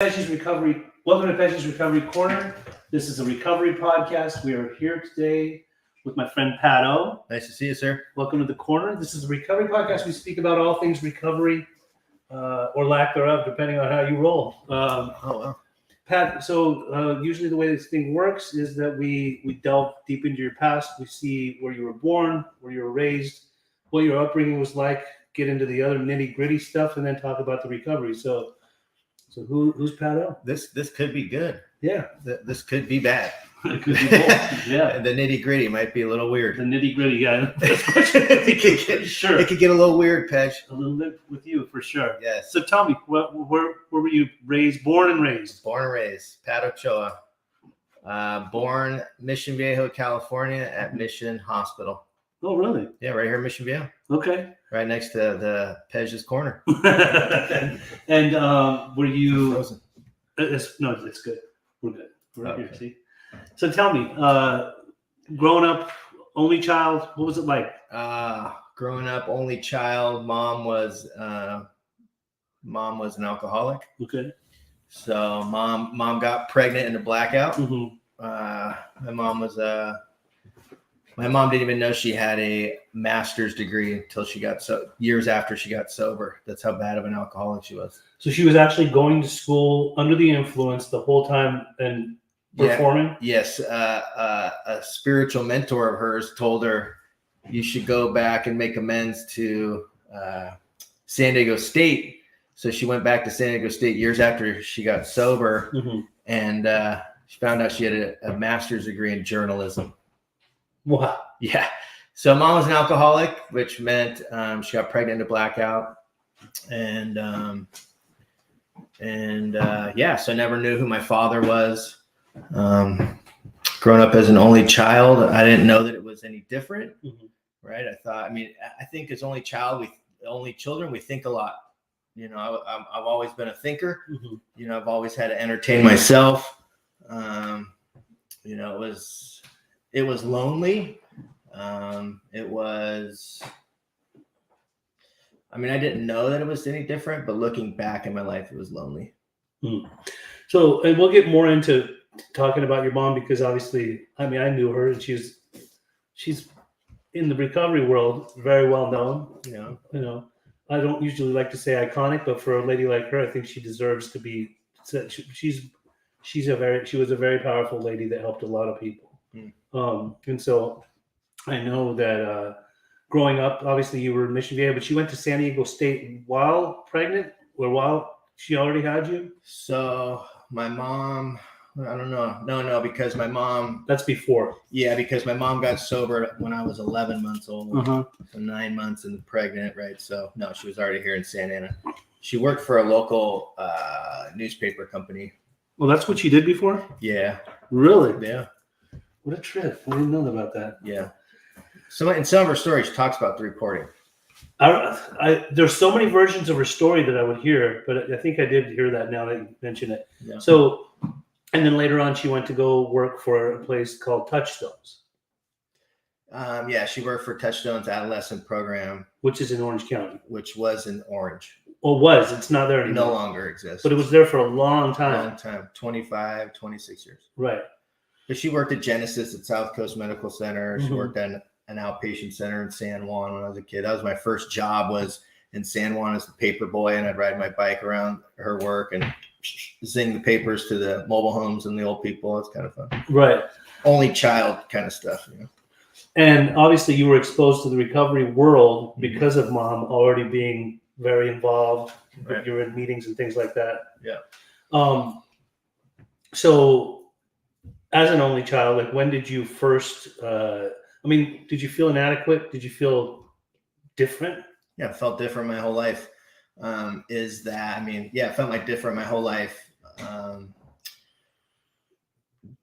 Pej's Recovery. Welcome to Pej's Recovery Corner. This is a recovery podcast. We are here today with my friend Pat O. Nice to see you, sir. Welcome to the corner. This is a recovery podcast. We speak about all things recovery or lack thereof, depending on how you roll. Wow. Pat, so usually the way this thing works is that we delve deep into your past. We see where you were born, where you were raised, what your upbringing was like, get into the other nitty-gritty stuff, and then talk about the recovery. So who's Pat O? This could be good. Yeah. This could be bad. It could be both. Yeah. The nitty-gritty might be a little weird. The nitty-gritty, yeah. Sure. It could get a little weird, Pej. A little bit with you, for sure. Yes. So tell me, where were you born and raised? Born and raised, Pat Ochoa. Born Mission Viejo, California at Mission Hospital. Oh, really? Yeah, right here in Mission Viejo. Okay. Right next to the Pej's Corner. And were you... Frozen. It's good. We're good. We're Okay. here, see? So tell me, growing up, only child, what was it like? Growing up, only child. Mom was an alcoholic. Okay. So mom got pregnant in a blackout. Mm-hmm. My mom didn't even know she had a master's degree until years after she got sober. That's how bad of an alcoholic she was. So she was actually going to school under the influence the whole time and performing? Yes. A spiritual mentor of hers told her, you should go back and make amends to San Diego State. So she went back to San Diego State years after she got sober. Mm-hmm. And she found out she had a master's degree in journalism. Wow. Yeah. So mom was an alcoholic, which meant she got pregnant in a blackout. So never knew who my father was. Growing up as an only child, I didn't know that it was any different. Mm-hmm. Right. I think as only children, we think a lot. You know, I've always been a thinker. Mm-hmm. You know, I've always had to entertain myself. You know, it was lonely. I didn't know that it was any different, but looking back in my life, it was lonely. Mm. So, and we'll get more into talking about your mom because obviously, I knew her and she's in the recovery world, very well known. You know, I don't usually like to say iconic, but for a lady like her, I think she deserves to be. She was a very powerful lady that helped a lot of people. Mm. And so I know that growing up, obviously you were in Mission Viejo, but she went to San Diego State while pregnant or while she already had you? So my mom, I don't know. No, because my mom. That's before. Yeah, because my mom got sober when I was 11 months old. Uh-huh. So 9 months and pregnant, right? So no, she was already here in Santa Ana. She worked for a local newspaper company. Well, that's what she did before? Yeah. Really? Yeah. What a trip. I didn't know about that. Yeah. So in some of her stories, she talks about the reporting. There's so many versions of her story that I would hear, but I think I did hear that now that you mention it. Yeah. So, and then later on, she went to go work for a place called Touchstones. Yeah, she worked for Touchstone's adolescent program, which is in Orange County. Which was in Orange. Well, was. It's not there anymore. No longer exists. But it was there for a long time. 25, 26 years. Right. But she worked at Genesis at South Coast Medical Center. She Mm-hmm. worked at an outpatient center in San Juan when I was a kid. That was my first job, was in San Juan as the paper boy, and I'd ride my bike around her work and zing the papers to the mobile homes and the old people. It's kind of fun. Right. Only child kind of stuff, you know. And obviously you were exposed to the recovery world because of mom already being very involved. Right. You were in meetings and things like that. Yeah. So as an only child, like when did you first, did you feel inadequate? Did you feel different? Yeah, I felt different my whole life. It felt like different my whole life.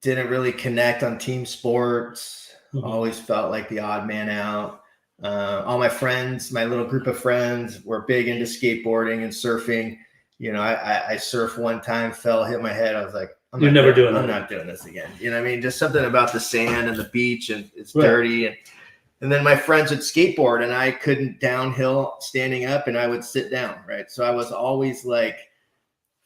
Didn't really connect on team sports. Mm-hmm. Always felt like the odd man out. All my friends, my little group of friends, were big into skateboarding and surfing. You know, I surfed one time, hit my head. I was like, I'm not doing this again. You know what I mean? Just something about the sand and the beach, and it's dirty. And then my friends would skateboard, and I couldn't downhill standing up, and I would sit down, right? So I was always like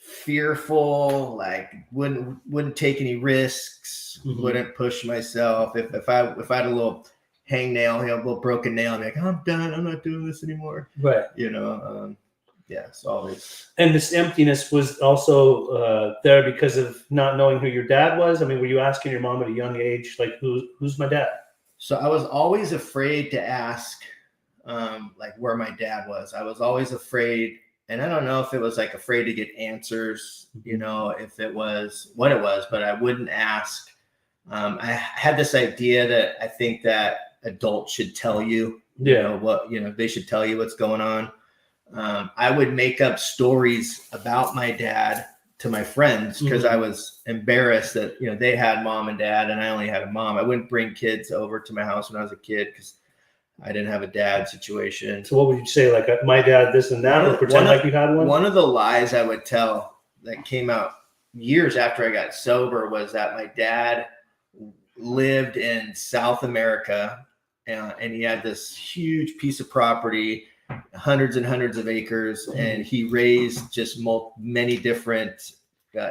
fearful, like wouldn't take any risks, wouldn't push myself. If I had a little hangnail, a little broken nail, I'm like, I'm done. I'm not doing this anymore. Right. Yeah, it's always. And this emptiness was also there because of not knowing who your dad was. I mean, were you asking your mom at a young age, like, who's my dad? So I was always afraid to ask, like, where my dad was. I was always afraid, and I don't know if it was like afraid to get answers, if it was what it was, but I wouldn't ask. I had this idea that I think that adults should tell you, they should tell you what's going on. I would make up stories about my dad to my friends because I was embarrassed that, they had mom and dad and I only had a mom. I wouldn't bring kids over to my house when I was a kid because I didn't have a dad situation. So what would you say? Like, my dad, this and that, or pretend like you had one? One of the lies I would tell that came out years after I got sober was that my dad lived in South America and he had this huge piece of property, hundreds and hundreds of acres, and he raised just many different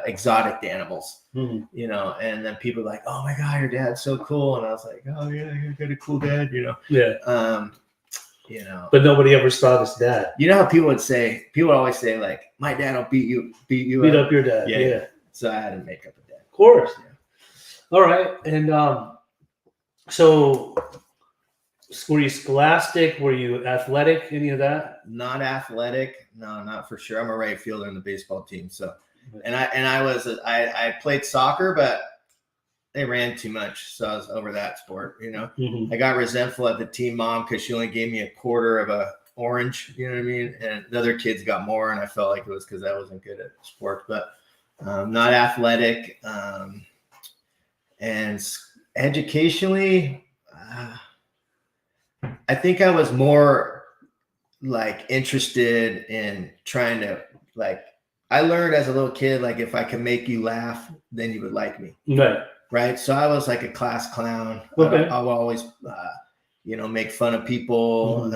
exotic animals, and then people were like, oh my God, your dad's so cool. And I was like, oh yeah, you got a cool dad, But nobody ever saw this dad. You know how people would always say, like, my dad will beat up your dad. Yeah. So I had to make up a dad. Of course. Yeah. All right. And so were you scholastic? Were you athletic? Any of that? Not athletic. No, not for sure. I'm a right fielder in the baseball team. So, I played soccer, but they ran too much. So I was over that sport, I got resentful at the team mom because she only gave me a quarter of a orange, you know what I mean? And the other kids got more. And I felt like it was because I wasn't good at sports, but not athletic. And educationally, I think I was more like interested in trying to, like, I learned as a little kid, like, if I can make you laugh, then you would like me. Right. So I was like a class clown. Okay. I would always, make fun of people.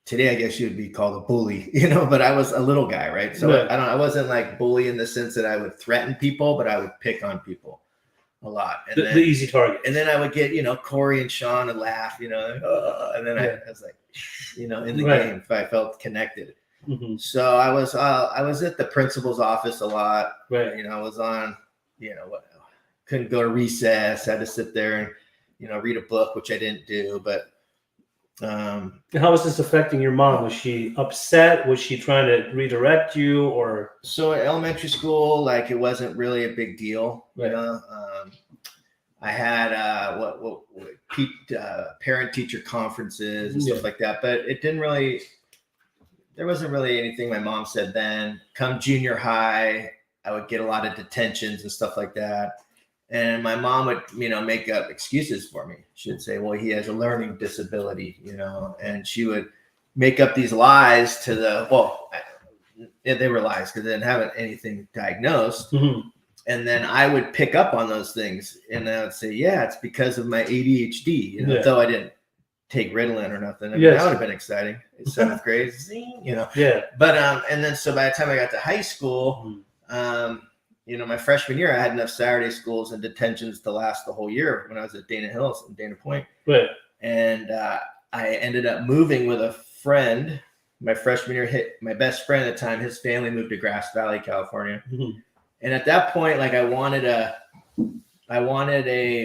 Today, I guess you would be called a bully, but I was a little guy. Right. So I wasn't like bully in the sense that I would threaten people, but I would pick on people a lot. And the easy target. And then I would get, Corey and Sean to laugh, and then I was like, in the game, if I felt connected. So I was at the principal's office a lot. Right. I was on, couldn't go to recess, had to sit there and, read a book, which I didn't do. But how was this affecting your mom? Was she upset? Was she trying to redirect you, or? So at elementary school, like, it wasn't really a big deal. Right. I had parent-teacher conferences and stuff like that, but it didn't really. There wasn't really anything my mom said then. Come junior high, I would get a lot of detentions and stuff like that. And my mom would, make up excuses for me. She'd say, well, he has a learning disability, and she would make up these lies they were lies because they didn't have anything diagnosed. And then I would pick up on those things and I would say, yeah, it's because of my ADHD, though I didn't take Ritalin or nothing. I mean, that would have been exciting. In 7th grade, Yeah. But, and then, so by the time I got to high school, my freshman year, I had enough Saturday schools and detentions to last the whole year when I was at Dana Hills and Dana Point. Right. And I ended up moving with a friend. My freshman year, my best friend at the time, his family moved to Grass Valley, California. And at that point, like, I wanted a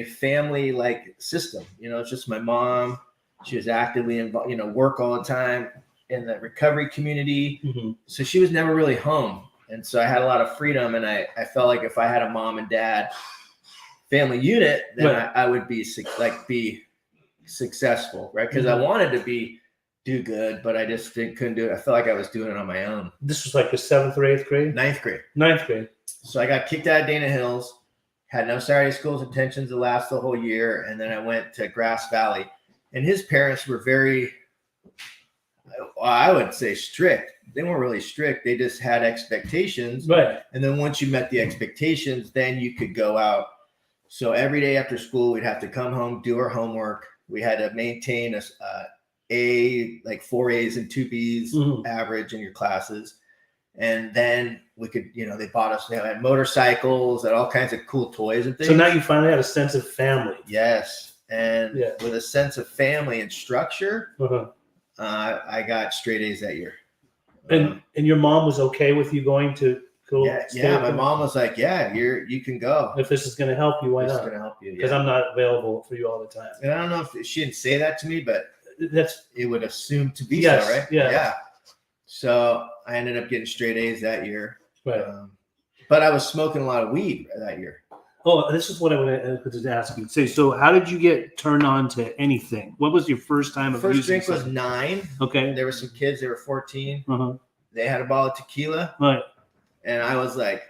family like system. It's just my mom. She was actively involved, work all the time in the recovery community. So she was never really home. And so I had a lot of freedom, and I felt like if I had a mom and dad family unit, then I would be successful, right? Because I wanted to do good, but I just couldn't do it. I felt like I was doing it on my own. This was like the 7th or 8th grade? 9th grade. 9th grade. So I got kicked out of Dana Hills, had no Saturday schools intentions to last the whole year, and then I went to Grass Valley. And his parents were very, I would say, strict. They weren't really strict. They just had expectations. Right. And then once you met the expectations, then you could go out. So every day after school, we'd have to come home, do our homework. We had to maintain like 4 A's and 2 B's average in your classes. And then we could, they bought us, they had motorcycles and all kinds of cool toys and things. So now you finally had a sense of family. Yes. And Yeah. with a sense of family and structure, Uh-huh. I got straight A's that year. And your mom was okay with you going to go? Yeah. My mom was like, "Yeah, you can go. If this is going to help you, why This is not? going to help you." Because I'm not available for you all the time. And I don't know if she didn't say that to me, but That's it would assume to be yes, so, right? yeah. So I ended up getting straight A's that year. right. But I was smoking a lot of weed that year. Oh, this is what I wanted to ask you. So how did you get turned on to anything? What was your first time of First using drink was something? 9. Okay. There were some kids, they were 14. Uh-huh. They had a bottle of tequila. Right. And I was like,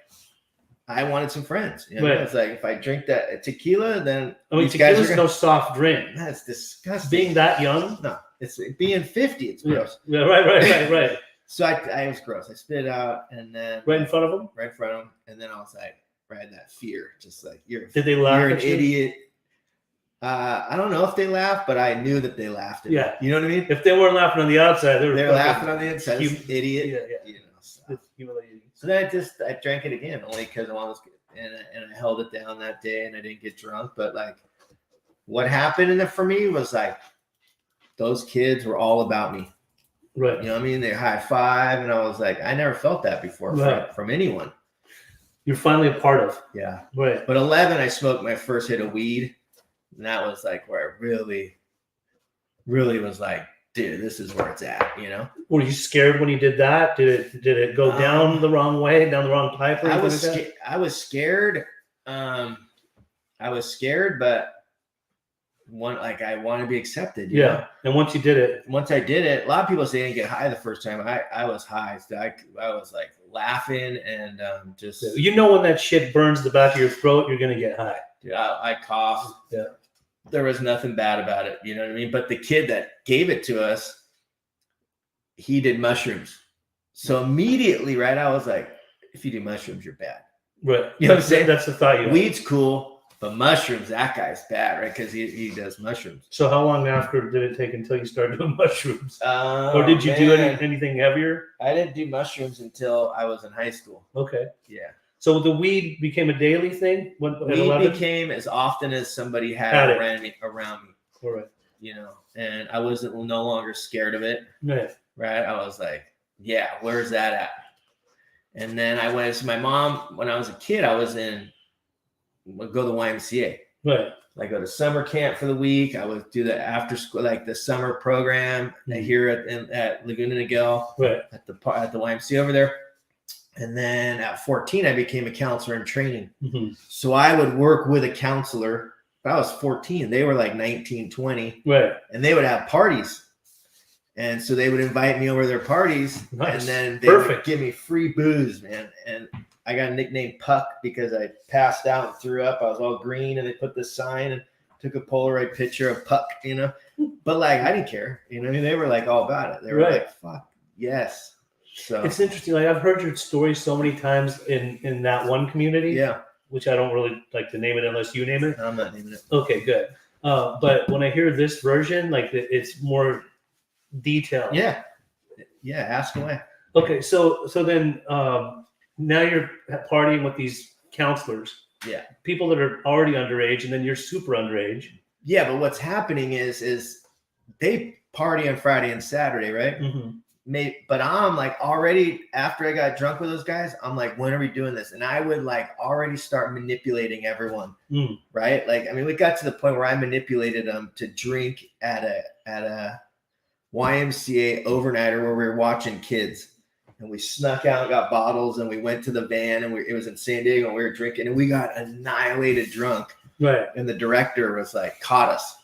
I wanted some friends. Right. It's like, if I drink that tequila, then Tequila's no soft drink. That's disgusting. Being that young? No, it's being 50. It's gross. Yeah, right. So I was gross. I spit it out, and then Right in front of them? Right in front of them. And then I was like, I had that fear, just like, Did they laugh you're an at you? idiot. I don't know if they laughed, but I knew that they laughed at me. Yeah. You know what I mean? If they weren't laughing on the outside, they were laughing on the inside. This idiot. Yeah. So. Humiliating. So then I drank it again, only because I was, and I held it down that day, and I didn't get drunk. But like, what happened in it for me was like, those kids were all about me. Right. You know what I mean? They high five, and I was like, I never felt that before from anyone. You're finally a part of. Yeah. Right. But 11, I smoked my first hit of weed, and that was like where I really, really was like, dude, this is where it's at. Were you scared when you did that? Did it go down the wrong way, down the wrong pipe? Or I was like that? I was scared. I was scared, but I want to be accepted. you know? And once you did it, Once I did it, a lot of people say I didn't get high the first time. I was high. So I was like laughing and just. when that shit burns the back of your throat, you're gonna get high. Dude, I coughed. Yeah. There was nothing bad about it. You know what I mean? But the kid that gave it to us, he did mushrooms. So immediately, right, I was like, if you do mushrooms, you're bad. Right. You know what I'm saying? That's the thought you had. Weed's cool, but mushrooms, that guy's bad, right? Because he does mushrooms. So how long after did it take until you started doing mushrooms? Or Or did you do anything heavier? I didn't do mushrooms until I was in high school. Okay. Yeah. So the weed became a daily thing? At Weed 11? became as often as somebody had it around me. All right. And I wasn't no longer scared of it. Right. Right. I was like, yeah, where's that at? And then I went to my mom when I was a kid. I was go to the YMCA. Right. I go to summer camp for the week. I would do the after school, like the summer program here at Laguna Niguel, Right. at the YMCA over there. And then at 14, I became a counselor in training. Mm-hmm. So I would work with a counselor. I was 14. They were like 19, 20. Right. And they would have parties. And so they would invite me over to their parties. Nice. And then they would give me free booze, man. And I got a nickname Puck because I passed out and threw up. I was all green, and they put this sign and took a Polaroid picture of Puck, But like, I didn't care. I mean, they were like all about it. They were like, fuck, yes. So it's interesting. Like I've heard your story so many times in that one community. Yeah. Which I don't really like to name it unless you name it. I'm not naming it. Okay, good. But when I hear this version, like it's more detailed. Yeah. Yeah. Ask away. Okay. So then now you're partying with these counselors. Yeah. People that are already underage, and then you're super underage. Yeah. But what's happening is they party on Friday and Saturday, right? Mm-hmm. But I'm like already after I got drunk with those guys, I'm like, when are we doing this? And I would like already start manipulating everyone, right? Like, I mean, we got to the point where I manipulated them to drink at a YMCA overnighter where we were watching kids, and we snuck out, got bottles, and we went to the van, and it was in San Diego, and we were drinking, and we got annihilated drunk. Right. And the director was like, caught us.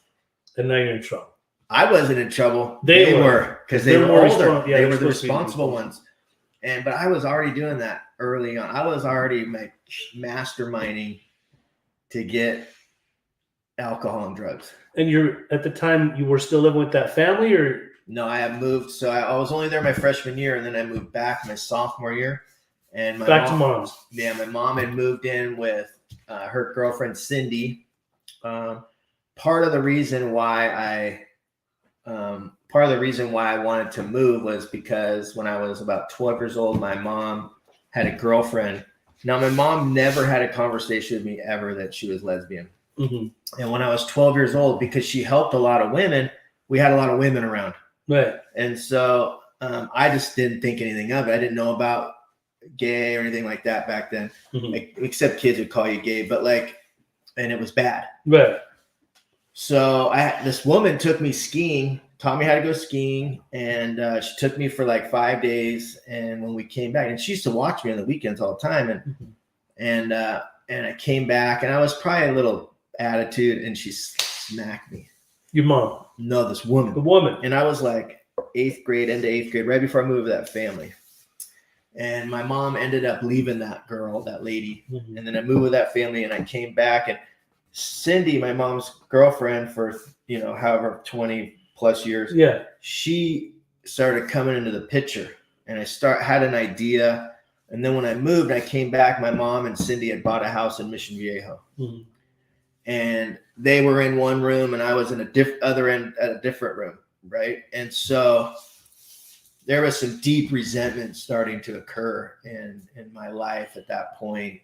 And now you're in trouble. I wasn't in trouble. They were because they were older. Yeah, they were the responsible ones. But I was already doing that early on. I was already masterminding to get alcohol and drugs. And at the time you were still living with that family, or no? I had moved, so I was only there my freshman year, and then I moved back my sophomore year. And to mom's. Yeah, my mom had moved in with her girlfriend Cindy. Part of the reason why part of the reason why I wanted to move was because when I was about 12 years old, my mom had a girlfriend. Now, my mom never had a conversation with me ever that she was lesbian. Mm-hmm. And when I was 12 years old, because she helped a lot of women, we had a lot of women around. Right. And so I just didn't think anything of it. I didn't know about gay or anything like that back then, except kids would call you gay, but and it was bad. Right. So this woman took me skiing, taught me how to go skiing, and she took me for like 5 days. And when we came back, and she used to watch me on the weekends all the time, and I came back, and I was probably a little attitude, and she smacked me. Your mom? No, this woman. The woman. And I was like 8th grade, into 8th grade, right before I moved to that family. And my mom ended up leaving that girl, that lady, and then I moved with that family, and I came back, and Cindy, my mom's girlfriend for, however 20 plus years. Yeah. She started coming into the picture, and I had an idea. And then when I moved, I came back, my mom and Cindy had bought a house in Mission Viejo. And they were in one room, and I was in other end at a different room. Right. And so there was some deep resentment starting to occur in my life at that point.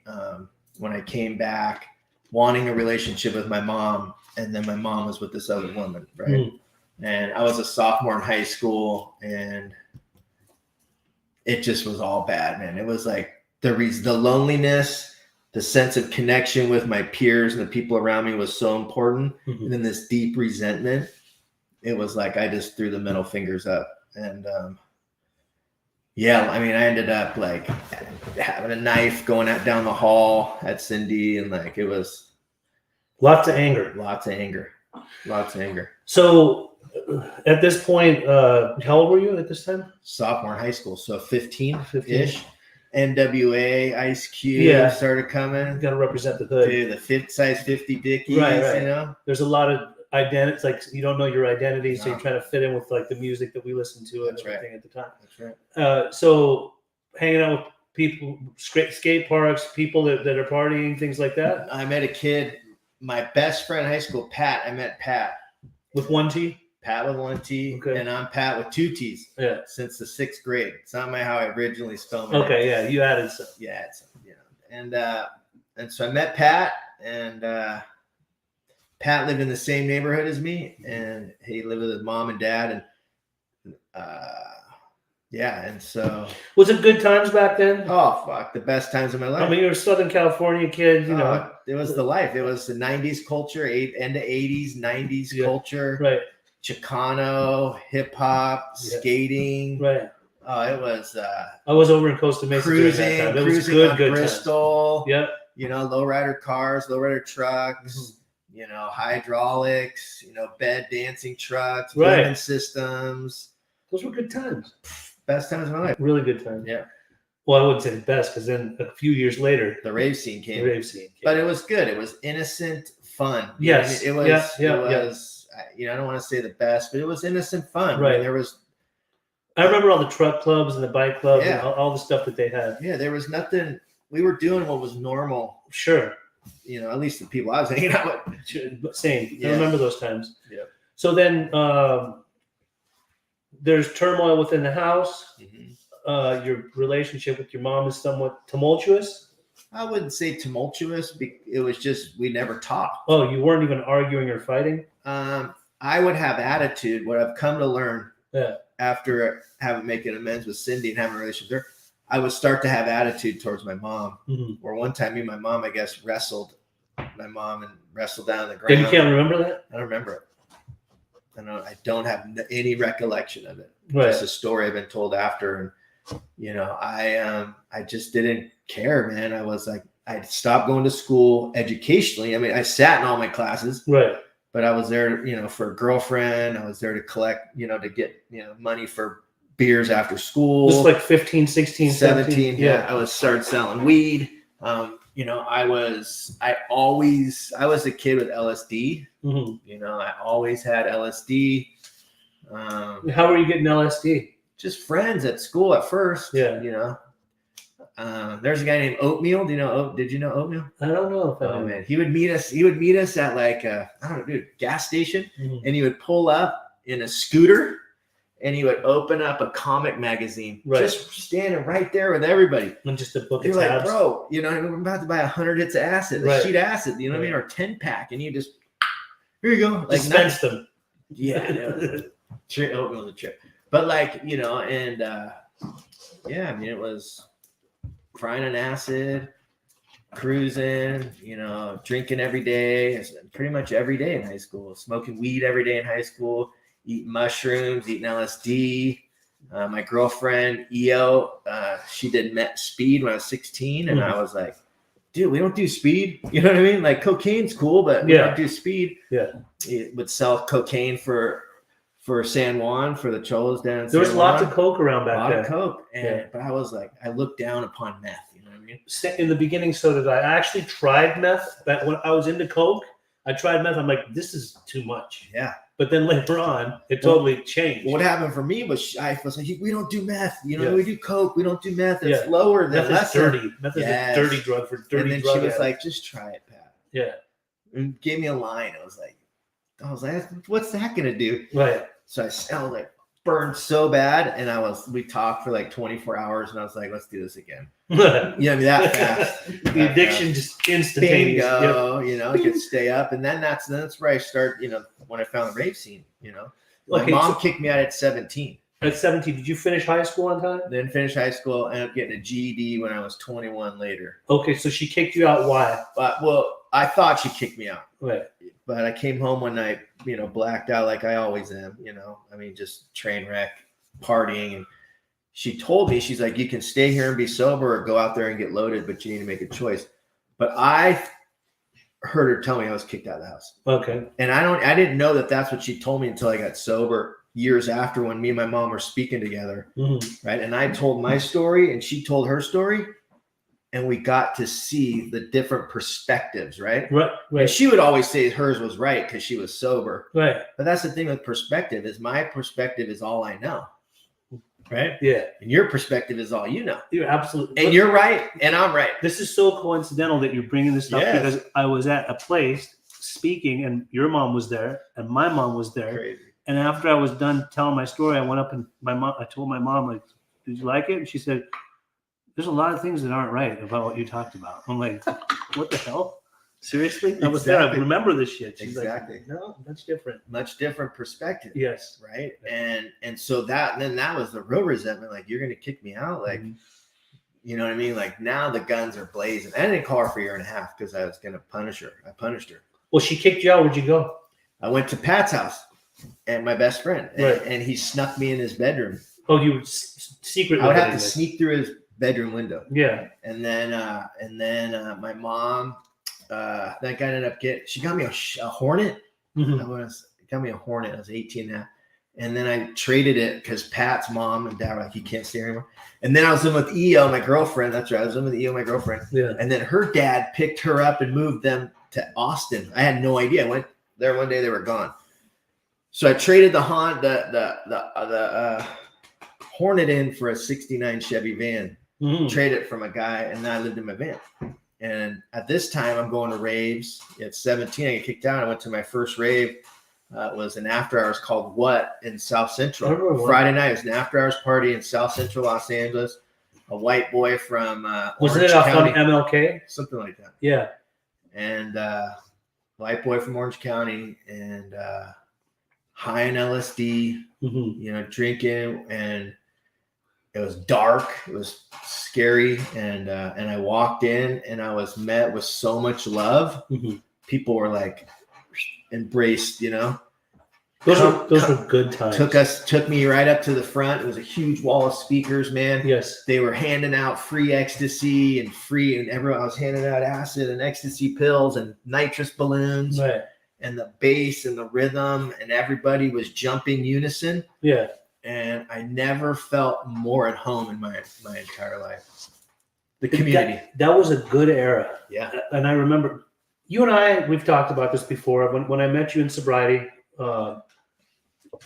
When I came back, wanting a relationship with my mom, and then my mom was with this other woman, right? And I was a sophomore in high school, and it just was all bad, man. It was like the loneliness, the sense of connection with my peers and the people around me was so important. And then this deep resentment, it was like I just threw the middle fingers up. And I ended up like having a knife going down the hall at Cindy, and it was lots of anger. So at this point, how old were you at this time? Sophomore in high school, so 15-ish. NWA, Ice Cube started coming. You got to represent the hood. Dude, the size 50 Dickies, right. There's a lot of identity. It's like you don't know your identity, so you're trying to fit in with the music that we listened to and everything at the time. That's right. So hanging out with people, skate parks, people that are partying, things like that. I met a kid, my best friend in high school, Pat. I met Pat. With one T? Pat with one T, and I'm Pat with 2 T's. Yeah. Since the 6th grade. It's not how I originally spelled it. Okay, yeah, you added some. Yeah, I added some, And so I met Pat, and Pat lived in the same neighborhood as me, and he lived with his mom and dad, and and so. Was it good times back then? Oh, fuck, the best times of my life. I mean, you're a Southern California kid, you know. It was the life. It was the 90s culture, end of 80s, 90s culture. Right. Chicano, hip hop, skating. Right. It was. I was over in Costa Mesa cruising that time. It was good Bristol. Yep. Lowrider cars, lowrider trucks. Hydraulics. Bed dancing trucks. Women systems. Those were good times. Best times of my life. Really good times. Yeah. Well, I wouldn't say the best, because then a few years later, the rave scene came. But it was good. It was innocent fun. Yes. It was. It was. I don't want to say the best, but it was innocent fun. Right. I remember all the truck clubs and the bike clubs and all the stuff that they had. Yeah, there was nothing. We were doing what was normal. Sure. At least the people I was hanging out with. Same. Yeah. I remember those times. Yeah. So then there's turmoil within the house. Your relationship with your mom is somewhat tumultuous. I wouldn't say tumultuous. It was just we never talked. Oh, you weren't even arguing or fighting? I would have attitude. What I've come to learn after making amends with Cindy and having a relationship with her, I would start to have attitude towards my mom. Where one time me and my mom, I guess, wrestled my mom and wrestled down on the ground. And you can't remember that? I don't remember it. I don't have any recollection of it. Right. Just a story I've been told after. And, I just didn't care, man. I was like, I stopped going to school educationally. I mean, I sat in all my classes. Right. But I was there, for a girlfriend. I was there to collect, to get, money for beers after school. Just like 15, 16, 17. Yeah. I was started selling weed. I was a kid with LSD. I always had LSD. How were you getting LSD? Just friends at school at first. Yeah. There's a guy named Oatmeal. Did you know Oatmeal? I don't know if I know. Man, he would meet us at gas station, and he would pull up in a scooter, and he would open up a comic magazine, Right. just standing right there with everybody. And just a book You're of like, tabs. bro, you know, I'm about to buy 100 hits of acid, a Right. sheet of acid, you know what I mean, or 10 pack, and you just, here you go, like Dispense them. yeah, it was a trip. But like, you know, and yeah, I mean, it was frying an acid, cruising, you know, drinking every day, pretty much every day in high school, smoking weed every day in high school, eating mushrooms, eating LSD. My girlfriend, EO, she did speed when I was 16, and I was like, dude, we don't do speed. You know what I mean? Like, cocaine's cool, but we don't do speed. Yeah. It would sell cocaine for San Juan, for the cholos down in There was San lots Juan. of coke around A back lot then. of coke. But I was like, I looked down upon meth. You know what I mean? In the beginning, so did I. I actually tried meth. But when I was into coke, I tried meth. I'm like, this is too much. Yeah. But then later on, it totally changed. What happened for me was I was like, we don't do meth. You know, Yeah. we do coke. We don't do meth. It's Yeah. lower than Meth is dirty. Meth is a dirty drug for dirty And then drug she was addicts. like, just try it, Pat. Yeah. And gave me a line. I was like, what's that gonna do? Right. So I was like, burned so bad, and we talked for like 24 hours, and I was like, let's do this again. You know, I mean, that fast. The addiction just instantaneous. Bingo, you know, I could stay up, and then that's where I start. You know, when I found the rave scene. You know, my mom kicked me out at 17. At 17, did you finish high school on time? Then finished high school, ended up getting a GED when I was 21 later. Okay, so she kicked you out. Why? Well, I thought she kicked me out. Right. But I came home one night, you know, blacked out like I always am, you know. I mean, just train wreck, partying. And she told me, she's like, you can stay here and be sober or go out there and get loaded, but you need to make a choice. But I heard her tell me I was kicked out of the house. Okay. And I didn't know that that's what she told me until I got sober years after, when me and my mom were speaking together. Mm-hmm. Right. And I told my story and she told her story. And we got to see the different perspectives, right? Right. And she would always say hers was right because she was sober. Right. But that's the thing with perspective, is my perspective is all I know. Right? Yeah. And your perspective is all you know. You're absolutely. And you're right, and I'm right. This is so coincidental that you're bringing this up, Yes. because I was at a place speaking, and your mom was there, and my mom was there. Crazy. And after I was done telling my story, I went up and I told my mom, like, did you like it? And she said, there's a lot of things that aren't right about what you talked about. I'm like, what the hell? Seriously? I was there. I remember this shit. She's Exactly. like, no, that's different. Much different perspective. Yes. Right. And so that was the real resentment. Like, you're gonna kick me out. Like, you know what I mean? Like, now the guns are blazing. I didn't call her for a year and a half because I was gonna punish her. I punished her. Well, she kicked you out. Where'd you go? I went to Pat's house and my best friend, and he snuck me in his bedroom. Oh, you were secretly. I would have to sneak through his bedroom window. Yeah. And then my mom, that guy ended up she got me a Hornet. Mm-hmm. Got me a Hornet. I was 18 now. And then I traded it because Pat's mom and dad were like, you can't stay here anymore. And then I was living with EO, my girlfriend. That's right. I was living with EO, my girlfriend. Yeah. And then her dad picked her up and moved them to Austin. I had no idea. I went there one day, they were gone. So I traded the Hornet in for a 69 Chevy van. Traded it from a guy, and then I lived in my van. And at this time, I'm going to raves. At 17, I get kicked out. I went to my first rave. It was an after hours called What in South Central. Friday night, it was an after hours party in South Central Los Angeles. A white boy from Wasn't it off on MLK? Something like that. Yeah. And white boy from Orange County, and high on LSD, you know, drinking, and it was dark. It was scary, and I walked in, and I was met with so much love. People were like embraced, you know. Those were good times. Took me right up to the front. It was a huge wall of speakers, man. Yes. They were handing out free ecstasy and everyone was handing out acid and ecstasy pills and nitrous balloons. Right. And the bass and the rhythm, and everybody was jumping unison. Yeah. And I never felt more at home in my entire life. The community. That was a good era. Yeah. And I remember you and I, we've talked about this before. When I met you in sobriety,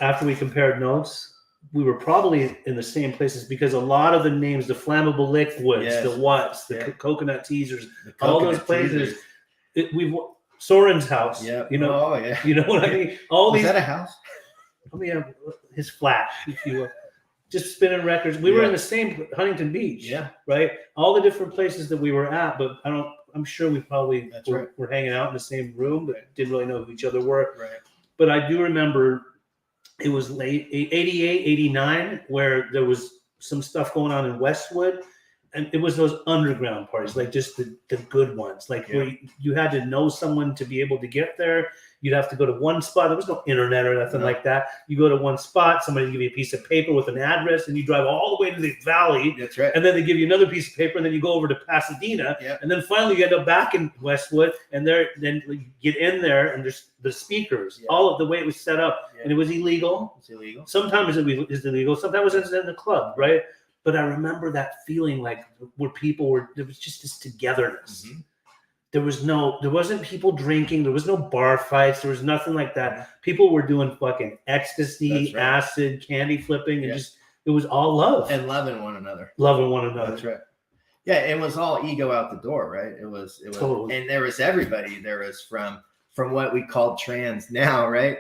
after we compared notes, we were probably in the same places, because a lot of the names, the flammable liquids, the what's, the coconut teasers, all those places, Soren's house. Yeah. You know, oh, yeah. You know what I mean? All Was these. that a house? his flat, if you will. Just spinning records. We were in the same Huntington Beach, right? All the different places that we were at, but I'm sure we probably were hanging out in the same room, but didn't really know who each other were. Right. But I do remember it was late 88, 89, where there was some stuff going on in Westwood. And it was those underground parties, like just the good ones, like where you had to know someone to be able to get there. You'd have to go to one spot. There was no internet or nothing like that. You go to one spot, somebody give you a piece of paper with an address, and you drive all the way to the valley. That's right. And then they give you another piece of paper, and then you go over to Pasadena. And then finally you end up back in Westwood, and then you get in there, and there's the speakers. All of the way it was set up, and it was illegal. It's illegal. Sometimes it was illegal. Sometimes it was in the club, right? But I remember that feeling like where there was just this togetherness. Mm-hmm. There wasn't people drinking. There was no bar fights. There was nothing like that. People were doing fucking ecstasy, acid, candy flipping, and it was all love. And loving one another. That's right. Yeah, it was all ego out the door, right? It was totally. And there was everybody. There was from what we called trans now, right?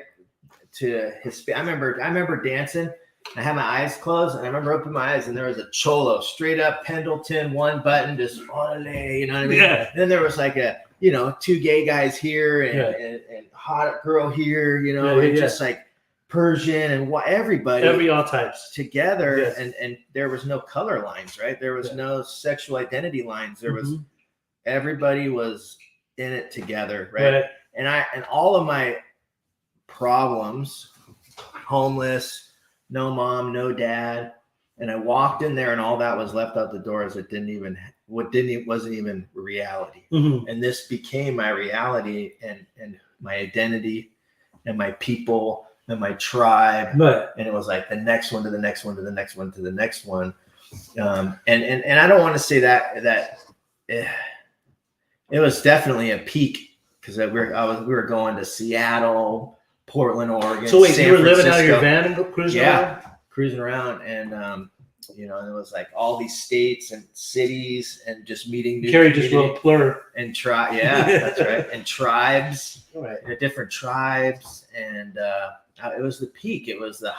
To Hispanic. I remember dancing. I had my eyes closed, and I remember opening my eyes, and there was a cholo, straight up Pendleton, one button, just orale, you know what I mean? Yeah. And then there was like two gay guys here and hot girl here, and just like Persian and everybody, all types together, and there was no color lines, right? There was no sexual identity lines. There was everybody was in it together, right? And all of my problems, homeless, no mom, no dad. And I walked in there and all that was left out the door as it wasn't even reality. Mm-hmm. And this became my reality and my identity and my people and my tribe. Right. And it was like the next one to the next one to the next one to the next one. And I don't want to say that it was definitely a peak because we were going to Seattle, Portland, Oregon. So wait, San you were living Francisco. out of your van and cruising around? Cruising around, and and it was like all these states and cities, and just meeting new Carrie just wrote plur and that's right, and tribes, right, different tribes, and it was the peak. It was that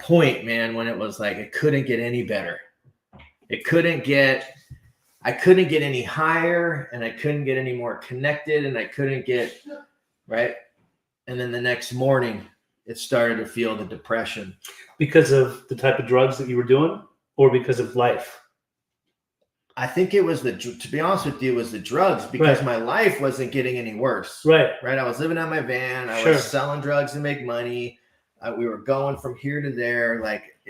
point, man, when it was like it couldn't get any better. I couldn't get any higher, and I couldn't get any more connected, and I couldn't get right. And then the next morning, it started to feel the depression. Because of the type of drugs that you were doing, or because of life? I think it was to be honest with you, it was the drugs, because my life wasn't getting any worse. Right. I was living on my van. I was selling drugs to make money. We were going from here to there.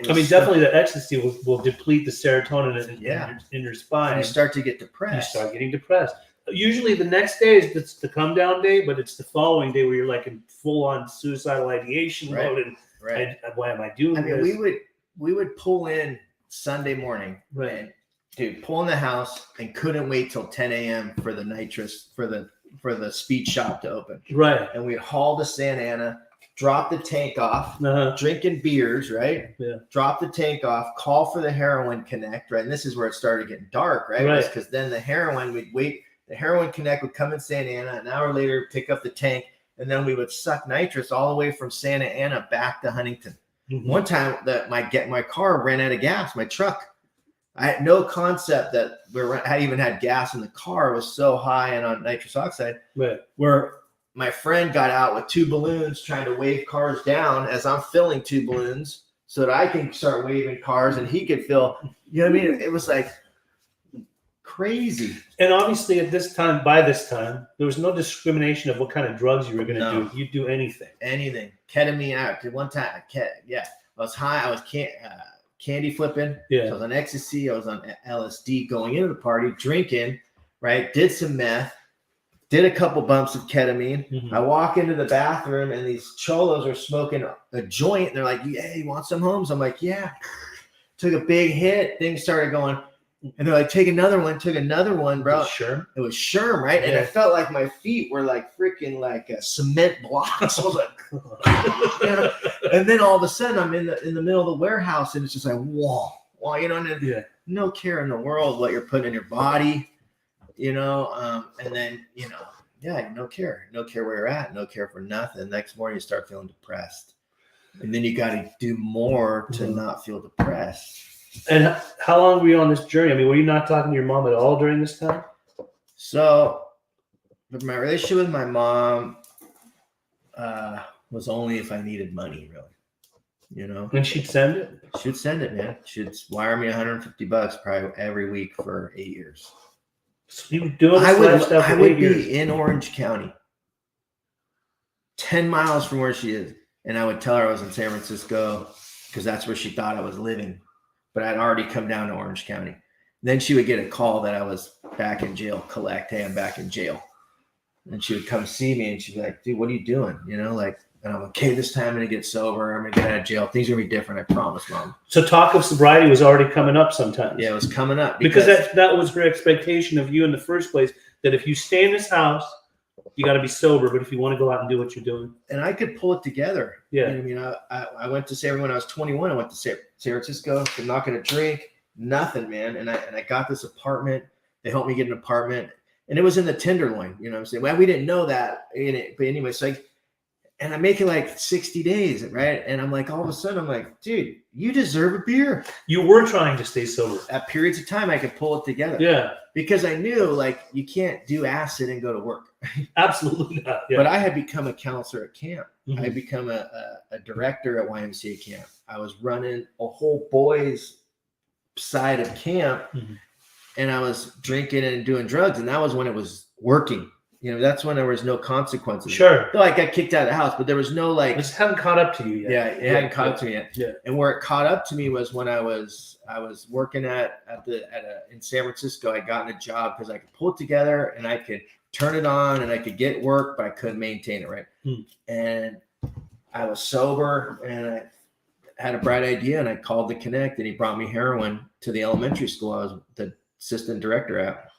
Definitely the ecstasy will deplete the serotonin in your spine. And you start to get depressed. You start getting depressed. Usually the next day is the come down day, but it's the following day where you're like in full on suicidal ideation mode. And why am I doing this? We would pull in Sunday morning, and pull in the house and couldn't wait till 10 a.m. for the nitrous for the speed shop to open. Right. And we'd haul to Santa Ana, drop the tank off, drinking beers, right? Yeah. Drop the tank off, call for the Heroin Connect, right? And this is where it started getting dark, right? Because then the heroin, we'd wait. The Heroin Connect would come in Santa Ana. An hour later, pick up the tank, and then we would suck nitrous all the way from Santa Ana back to Huntington. Mm-hmm. One time, my car ran out of gas. My truck. I had no concept that I even had gas in the car. It was so high on nitrous oxide. Right. Where my friend got out with 2 balloons trying to wave cars down as I'm filling 2 balloons so that I can start waving cars and he could fill. You know what I mean? It was like crazy. And obviously by this time, there was no discrimination of what kind of drugs you were going to do. You'd do anything. Ketamine. I did one time. I was high. I was candy flipping. Yeah. So I was on ecstasy. I was on LSD going into the party, drinking, right? Did some meth. Did a couple bumps of ketamine. Mm-hmm. I walk into the bathroom and these cholos are smoking a joint. And they're like, "Yeah, you want some, Holmes?" I'm like, "Yeah." Took a big hit. Things started going. And they're like, "Take another one." Took another one, bro. Sherm? It was Sherm, right? Yeah. And I felt like my feet were like freaking like cement blocks. I was like, And then all of a sudden I'm in the middle of the warehouse and it's just like, whoa, and no care in the world what you're putting in your body, and then, Yeah, no care where you're at, no care for nothing. Next morning you start feeling depressed, and then you got to do more to not feel depressed. And how long were you on this journey? I mean, were you not talking to your mom at all during this time? So my relationship with my mom was only if I needed money, really. You know, And she'd send it? She'd send it, man. She'd wire me $150 probably every week for 8 years. So you were doing this lifestyle for 8 years? I would be in Orange County, 10 miles from where she is. And I would tell her I was in San Francisco because that's where she thought I was living. But I'd already come down to Orange County. Then she would get a call that I was back in jail, hey, I'm back in jail. And she would come see me and she'd be like, dude, what are you doing? You know, like, and I'm like, okay, this time I'm going to get sober. I'm going to get out of jail. Things are going to be different. I promise, Mom. So talk of sobriety was already coming up sometimes. Yeah, it was coming up. Because that was her expectation of you in the first place, that if you stay in this house, you got to be sober. But if you want to go out and do what you're doing. And I could pull it together. Yeah. You know, I went to San, when I was 21, I went to San Francisco. I'm not going to drink. Nothing, man. And I got this apartment. They helped me get an apartment. And it was in the Tenderloin. You know what I'm saying? Well, we didn't know that in it. But anyway, so and I'm making like 60 days, right? And I'm like, all of a sudden, I'm like, dude, you deserve a beer. You were trying to stay sober. At periods of time, I could pull it together. Yeah. Because I knew, like, you can't do acid and go to work. Absolutely not. Yeah. But I had become a counselor at camp. Mm-hmm. I had become a director at YMCA camp. I was running a whole boys side of camp. Mm-hmm. And I was drinking and doing drugs. And that was when it was working. You know, that's when there was no consequences. Sure. Though I got kicked out of the house, but there was no like. It just hadn't caught up to you yet. Yeah, it hadn't caught up to me yet. Yeah. And where it caught up to me was when I was working in San Francisco. I got in a job because I could pull it together and I could turn it on and I could get work, but I couldn't maintain it, right? And I was sober and I had a bright idea and I called the Connect and he brought me heroin to the elementary school I was the assistant director at.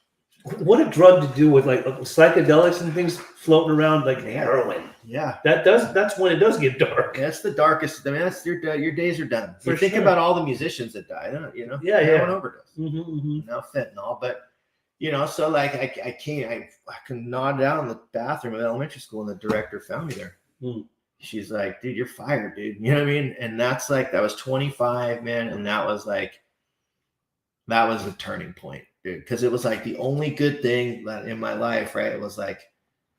What a drug to do with like psychedelics and things floating around like heroin. Yeah, that's when it does get dark. That's the darkest. I mean, that's your days are done. For think sure. about all the musicians that die. You know, heroin overdose. Now fentanyl, but you know, so like I can nod out in the bathroom of elementary school, and the director found me there. She's like, "Dude, you're fired, dude." You know what I mean? And that's like that was 25, man, and that was a turning point. Because it was like the only good thing that in my life, right? It was like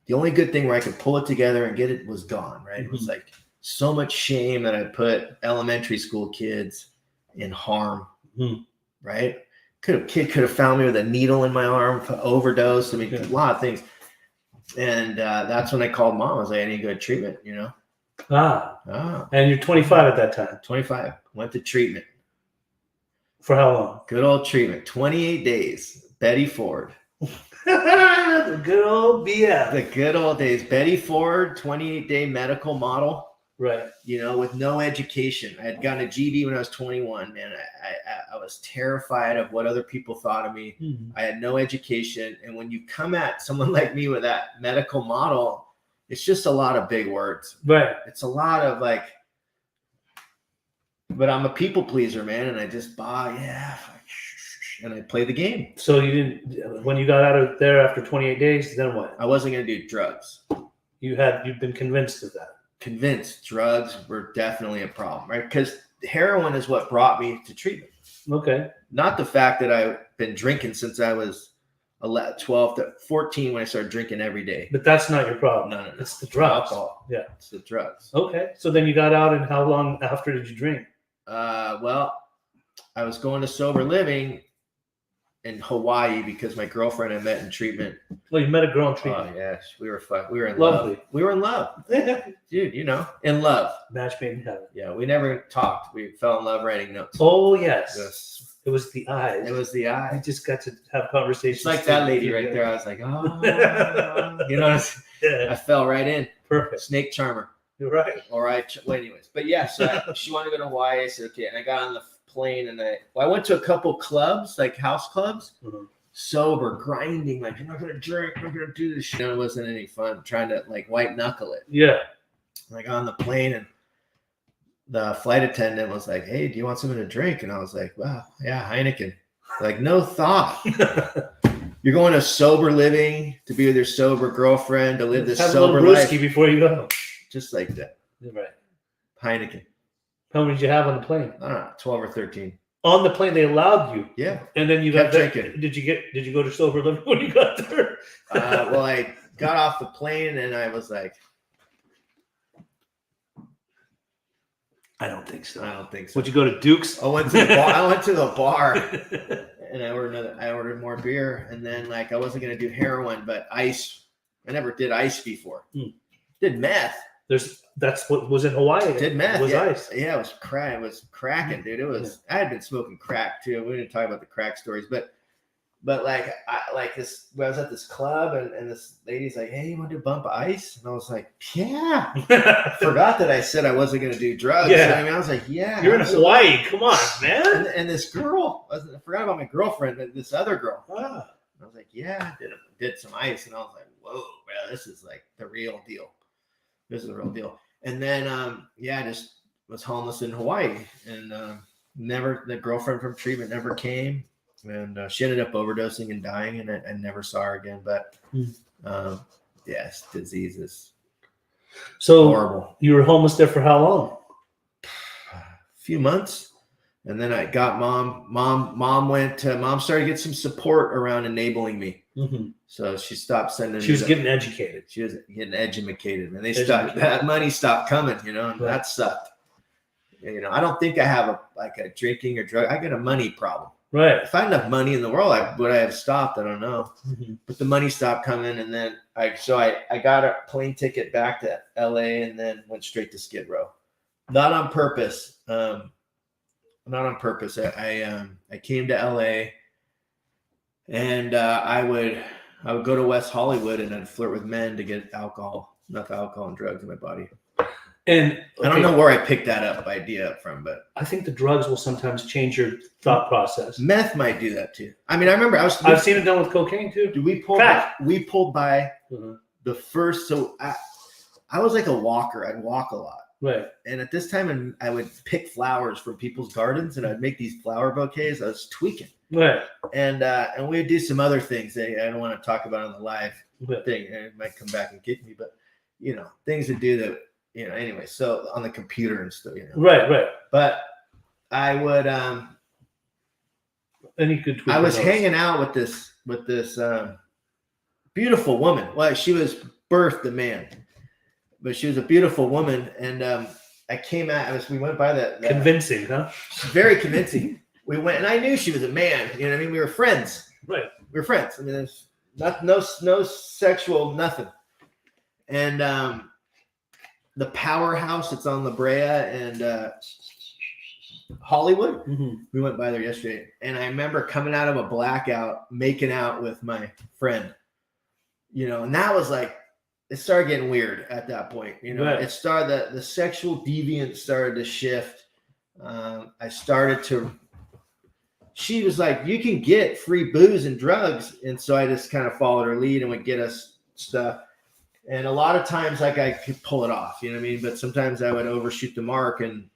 the only good thing where I could pull it together and get it was gone, right? It was like so much shame that I put elementary school kids in harm, right? Kid could have found me with a needle in my arm for overdose. I mean, a lot of things. And that's when I called Mom. I was like, I need to go to treatment, you know? And you're 25 at that time. 25. Went to treatment. For how long? Good old treatment. 28 days. Betty Ford. The good old BF. The good old days. Betty Ford, 28-day medical model. Right. You know, with no education. I had gotten a GED when I was 21, man. I was terrified of what other people thought of me. I had no education. And when you come at someone like me with that medical model, it's just a lot of big words. Right. It's a lot of like, but I'm a people pleaser, man. And I just, and I play the game. So you didn't, when you got out of there after 28 days, then what? I wasn't going to do drugs. You've been convinced of that. Convinced drugs were definitely a problem, right? Because heroin is what brought me to treatment. Okay. Not the fact that I've been drinking since I was 12 to 14 when I started drinking every day. But that's not your problem. No. It's the drugs. Alcohol. Yeah. It's the drugs. Okay. So then you got out, and how long after did you drink? Well, I was going to sober living in Hawaii because my girlfriend I met in treatment. Well, you met a girl in treatment. Oh, yes. We were fun. We were in Lovely. love. We were in love. Dude, you know, in love. Match made in heaven. Yeah, we never talked. We fell in love writing notes. Oh, yes. It was the eyes. It was the eyes. I just got to have conversations. It's like that lady right there. I was like, oh, you know, I fell right in. Perfect. Snake charmer. You're right. All right. Well, anyways, but yeah, so she wanted to go to Hawaii. I said, okay. And I got on the plane and I went to a couple clubs, like house clubs, sober, grinding, like, I'm not going to drink. I'm going to do this shit. And it wasn't any fun trying to like white knuckle it. Yeah. And I got on the plane and the flight attendant was like, hey, do you want something to drink? And I was like, wow, yeah, Heineken. Like, no thought. You're going to sober living to be with your sober girlfriend, to live this Have sober a little life. brewski before you go. Just like that. Right. Heineken. How many did you have on the plane? I don't know, 12 or 13. On the plane, they allowed you. Yeah. And then you Kept got that. drinking. Did you go to sober living when you got there? Well, I got off the plane and I was like, I don't think so. I don't think so. Would you go to Duke's? I went to the bar. I went to the bar and I ordered more beer, and then like I wasn't gonna do heroin, but ice. I never did ice before. Did meth. That's what was in Hawaii. Did meth. It was ice. Yeah, it was crack. It was cracking, dude. It was. I had been smoking crack too. We didn't talk about the crack stories, but like I was at this club and this lady's like, "Hey, you want to do bump ice?" And I was like, "Yeah." Forgot that I said I wasn't going to do drugs. Yeah. You know what I mean, I was like, "Yeah." You're in Hawaii. Come on, man. And this girl, I forgot about my girlfriend, but this other girl. Ah. I was like, "Yeah," did some ice, and I was like, "Whoa, bro, this is like the real deal. This is the real deal." And then, I just was homeless in Hawaii, and the girlfriend from treatment never came. And she ended up overdosing and dying, and I never saw her again. But yes, disease is horrible. You were homeless there for how long? A few months, and then I got mom. Mom started to get some support around enabling me. Mm-hmm. So she stopped sending. She was getting educated. She was getting educated, and that money stopped coming. And right. That sucked. I don't think I have a drinking or drug. I got a money problem. Right. If I had enough money in the world, would I have stopped? I don't know. Mm-hmm. But the money stopped coming, and then I got a plane ticket back to LA, and then went straight to Skid Row. Not on purpose. Not on purpose. I came to LA, and I would go to West Hollywood, and I'd flirt with men to get enough alcohol and drugs in my body. And I don't know where I picked that idea up from, but I think the drugs will sometimes change your thought process. Meth might do that too. I mean, I remember I've seen it done with cocaine too. We pulled by the first. So I was like a walker. I'd walk a lot. Right. And at this time, I would pick flowers from people's gardens, and I'd make these flower bouquets. I was tweaking. Right. And we would do some other things. I don't want to talk about on the live thing. It might come back and get me, but things to do that. Anyway, so on the computer and stuff, Right. But I would, I was hanging out with this beautiful woman. Well, she was birthed a man, but she was a beautiful woman. And I came out, we went by that. Convincing, huh? Very convincing. We went, and I knew she was a man. You know what I mean? We were friends. Right. We were friends. I mean, there's no sexual, nothing. And, the powerhouse that's on La Brea and Hollywood. Mm-hmm. We went by there yesterday, and I remember coming out of a blackout, making out with my friend. And that was like, it started getting weird at that point. Right. It started the sexual deviance started to shift. She was like, "You can get free booze and drugs," and so I just kind of followed her lead and would get us stuff. And a lot of times, like, I could pull it off, you know what I mean? But sometimes I would overshoot the mark, and,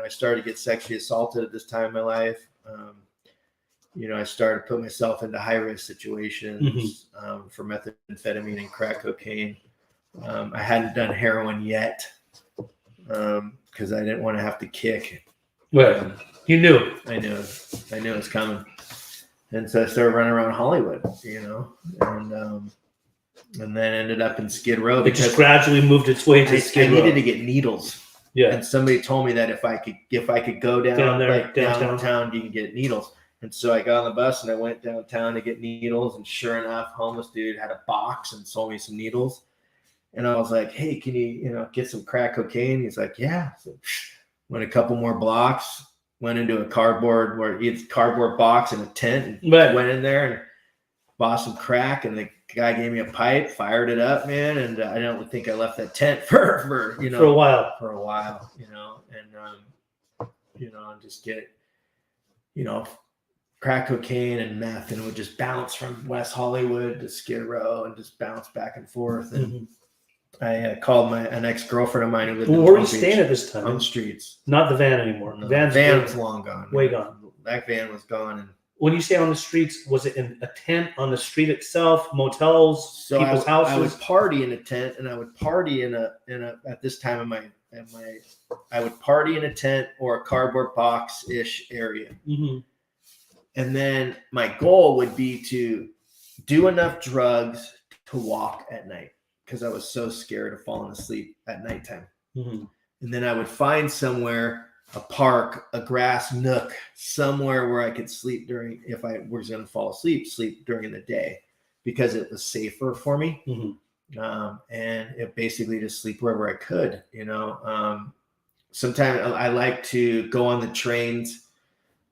I started to get sexually assaulted at this time in my life. I started to put myself into high-risk situations for methamphetamine and crack cocaine. I hadn't done heroin yet because I didn't want to have to kick. Right. You knew. I knew it was coming. And so I started running around Hollywood, and then ended up in Skid Row. It just gradually moved its way to Skid Row. I needed to get needles. Yeah. And somebody told me that if I could go down there, downtown, you can get needles. And so I got on the bus and I went downtown to get needles. And sure enough, homeless dude had a box and sold me some needles. And I was like, "Hey, can you, get some crack cocaine?" He's like, "Yeah." So went a couple more blocks, went into a cardboard box in a tent, and went in there and bought some crack. And the guy gave me a pipe, fired it up, man. And I don't think I left that tent for a while, and just get, crack cocaine and meth, and it would just bounce from West Hollywood to Skid Row and just bounce back and forth. And I called an ex-girlfriend of mine who lived in Long Beach. Where were you staying at this time? On the streets. Not the van anymore. No, the van was long gone. Way gone. That van was gone. And when you say on the streets, was it in a tent on the street itself, motels, So people's I would houses? party in a tent, and I would party in a at this time in my I would party in a tent or a cardboard box ish area, Mm-hmm. and then my goal would be to do enough drugs to walk at night because I was so scared of falling asleep at nighttime. Mm-hmm. And then I would find somewhere, a park, a grass nook, somewhere where I could sleep during, if I was going to fall asleep, sleep during the day because it was safer for me. Mm-hmm. And it basically just sleep wherever I could, Sometimes I like to go on the trains,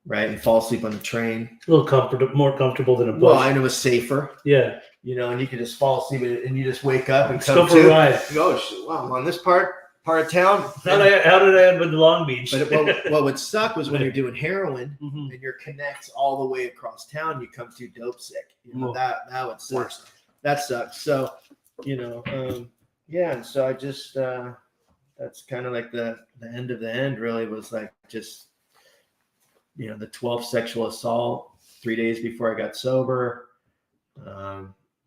right, and fall asleep on the train. A little more comfortable than a bus. Well, and it was safer, yeah. And you could just fall asleep and you just wake up and Let's come go for a to. ride. Oh, wow, I'm on this part of town. How did I end up in Long Beach? But what would suck was when you're doing heroin mm-hmm. and your connects all the way across town, you come to dope sick. That would suck. Worst. That sucks. So, and so I just that's kind of like the end of the end. Really was like just the 12th sexual assault 3 days before I got sober.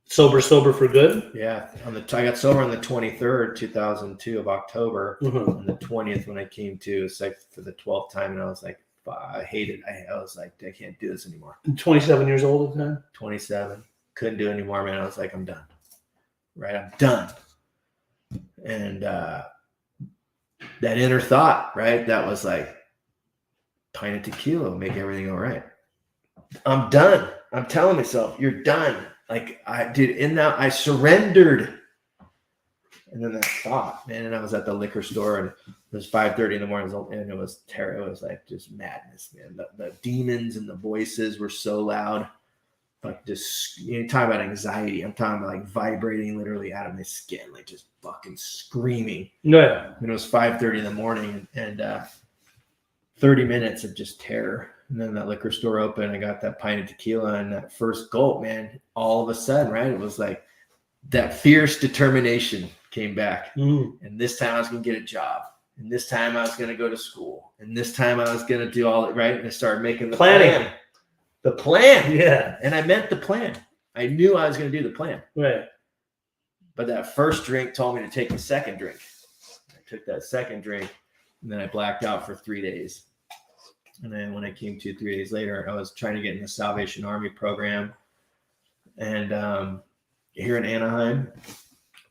Sober for good. Yeah, I got sober on the 23rd, 2002 of October. Mm-hmm. On the 20th, when I came to, it's like for the 12th time, and I was like, I hated. I was like, I can't do this anymore. 27 years old at the time. 27, couldn't do it anymore, man. I was like, I'm done. Right, I'm done. And that inner thought, right, that was like, pint of tequila will make everything all right. I'm done. I'm telling myself, you're done. Like I did in that, I surrendered. And then that thought, man, and I was at the liquor store and it was 5:30 in the morning and it was terrible. It was like just madness, man. The demons and the voices were so loud. Like just, talking about anxiety. I'm talking about like vibrating literally out of my skin, like just fucking screaming. Yeah. And it was 5:30 in the morning and 30 minutes of just terror. And then that liquor store opened. I got that pint of tequila and that first gulp, man, all of a sudden, right? It was like that fierce determination came back. Mm-hmm. And this time I was going to get a job. And this time I was going to go to school. And this time I was going to do all it, right? And I started making the planning. The plan. Yeah. And I meant the plan. I knew I was going to do the plan. Right. But that first drink told me to take the second drink. I took that second drink and then I blacked out for 3 days. And then when I came to 3 days later, I was trying to get in the Salvation Army program, and here in Anaheim,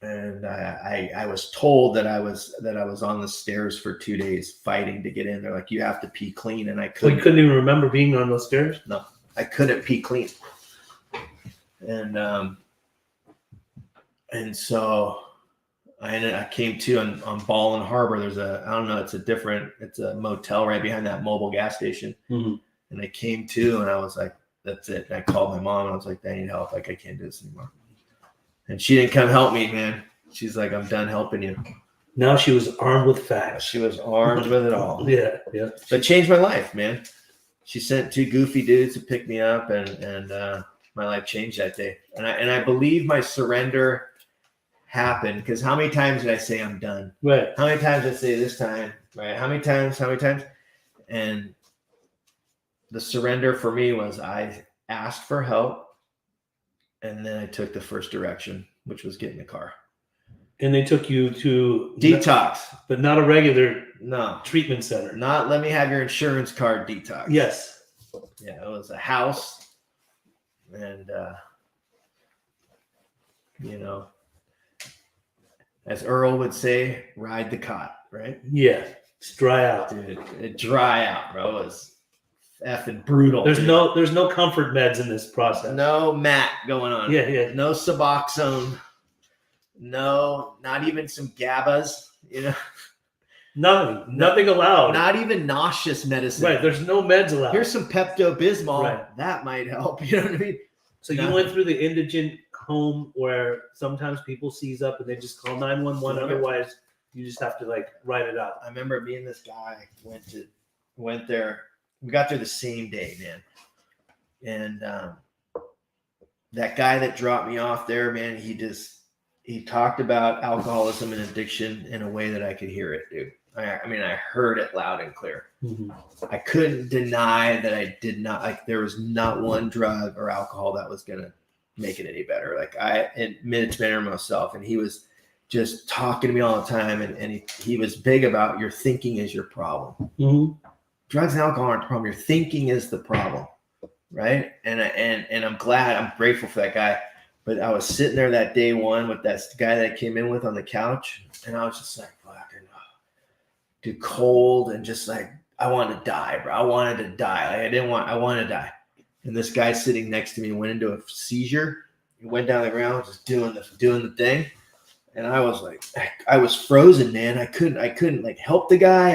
and I was told that I was on the stairs for 2 days fighting to get in. They're like, you have to pee clean, and I couldn't. Well, you couldn't even remember being on those stairs? No, I couldn't pee clean, and so. I came to on Ball and Harbor. There's it's a motel right behind that mobile gas station. Mm-hmm. And I came to and I was like, that's it. And I called my mom and I was like, I need help. Like, I can't do this anymore. And she didn't come help me, man. She's like, I'm done helping you. Now she was armed with facts. She was armed with it all. Yeah. But changed my life, man. She sent 2 goofy dudes to pick me up and my life changed that day. And I believe my surrender happened because how many times did I say I'm done? Right. How many times did I say this time? Right. How many times? And the surrender for me was I asked for help and then I took the first direction, which was get in the car. And they took you to detox, but not a regular treatment center. Not let me have your insurance card detox. Yes. Yeah, it was a house and as Earl would say, ride the cot, right? Yeah. It's dry out. Dude, it dry out, bro. It was effing brutal. There's no comfort meds in this process. No mat going on. Yeah. No Suboxone. No, not even some GABAs, Nothing allowed. Not even nauseous medicine. Right. There's no meds allowed. Here's some Pepto-Bismol. Right. That might help. You know what I mean? So you went through the indigent home where sometimes people seize up and they just call 911. Otherwise, you just have to write it out. I remember me and this guy went there. We got there the same day, man. And that guy that dropped me off there, man, he talked about alcoholism and addiction in a way that I could hear it, dude. I mean, I heard it loud and clear. Mm-hmm. I couldn't deny that I did not, like, there was not one drug or alcohol that was going to make it any better. Like, I admitted to better myself, and he was just talking to me all the time. And he was big about your thinking is your problem. Mm-hmm. Drugs and alcohol aren't the problem. Your thinking is the problem. Right. And I'm glad, I'm grateful for that guy. But I was sitting there that day one with that guy that I came in with on the couch. And I was just like, fucking, dude, cold. And just like, I wanted to die, bro. I wanted to die. Like, I wanted to die. And this guy sitting next to me went into a seizure. He went down the ground, just doing the thing. And I was like, I was frozen, man. I couldn't like help the guy.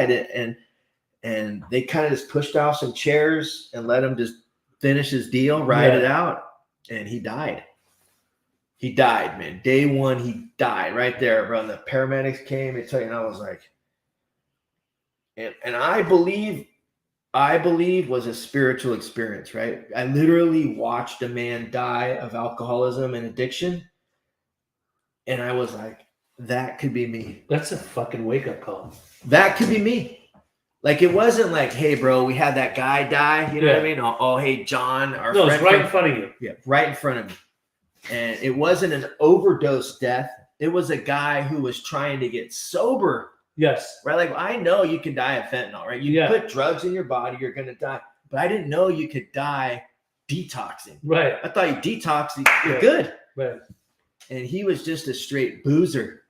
And they kind of just pushed off some chairs and let him just finish his deal, ride it out. And he died. He died, man. Day one, he died right there, bro. And the paramedics came and I was like, and I believe was a spiritual experience, right? I literally watched a man die of alcoholism and addiction. And I was like, that could be me. That's a fucking wake-up call. That could be me. Like, it wasn't like, hey, bro, we had that guy die. You know what I mean? Oh, hey, John. No, it's right in front of you. Yeah, right in front of me. And it wasn't an overdose death. It was a guy who was trying to get sober. Yes. Right? Like, I know you can die of fentanyl, right? You put drugs in your body, you're going to die. But I didn't know you could die detoxing. Right. I thought you detox, you're good. Right. And he was just a straight boozer.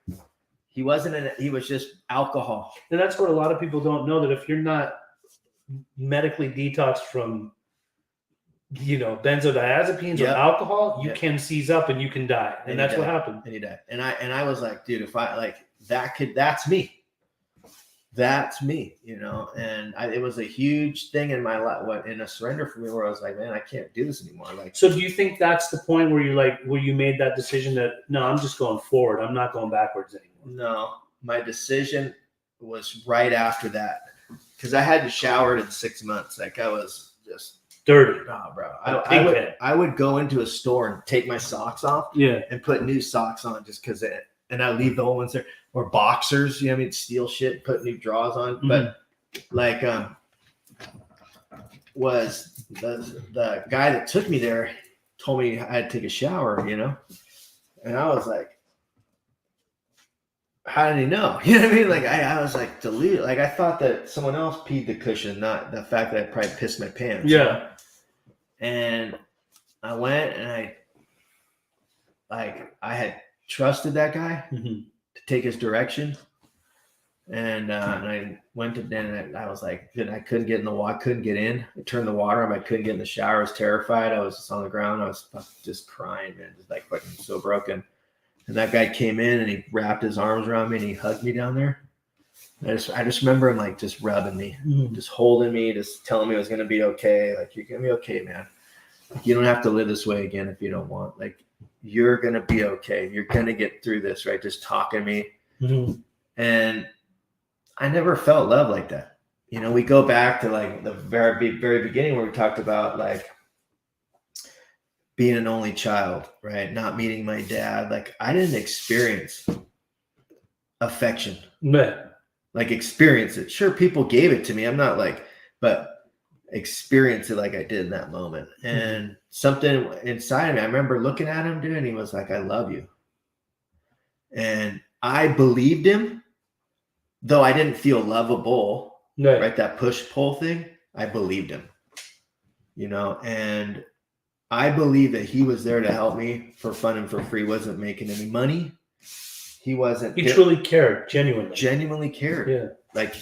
He was just alcohol. And that's what a lot of people don't know, that if you're not medically detoxed from, benzodiazepines or alcohol, you can seize up and you can die. And that's what happened. And he died. And I was like, dude, if I like that's me. That's me, and it was a huge thing in my life, in a surrender for me, where I was like, man, I can't do this anymore. Like, so do you think that's the point where you made that decision that, no, I'm just going forward, I'm not going backwards anymore? No, my decision was right after that, because I hadn't showered in 6 months. Like, I was just dirty. Nah, bro. I would go into a store and take my socks off, and put new socks on just because and I leave the old ones there, or boxers, steal shit, put new drawers on. Mm-hmm. But like, was the guy that took me there told me I had to take a shower, and I was like, how did he know? You know what I mean? Like, I was like, delete. Like, I thought that someone else peed the cushion, not the fact that I probably pissed my pants. Yeah. And I went and I had trusted that guy to take his direction. And I went to den, and I was like, I couldn't get in the water, couldn't get in. I turned the water on, I couldn't get in the shower. I was terrified. I was just on the ground. I was just crying, man, just like fucking so broken. And that guy came in and he wrapped his arms around me and he hugged me down there. And I just remember him like just rubbing me, just holding me, just telling me it was gonna be okay. Like, you're gonna be okay, man. Like, you don't have to live this way again if you don't want. Like, you're gonna be okay. You're gonna get through this, right? Just talking to me. Mm-hmm. And I never felt love like that. We go back to like the very, very beginning where we talked about like being an only child, right? Not meeting my dad. Like, I didn't experience affection. Like, experience it. Sure, people gave it to me. I'm not like, but experience it like I did in that moment. And something inside of me, I remember looking at him, dude, and he was like, I love you. And I believed him, though I didn't feel lovable, right? That push-pull thing, I believed him, and I believe that he was there to help me for fun and for free. Wasn't making any money. He truly cared, genuinely cared. Yeah. Like,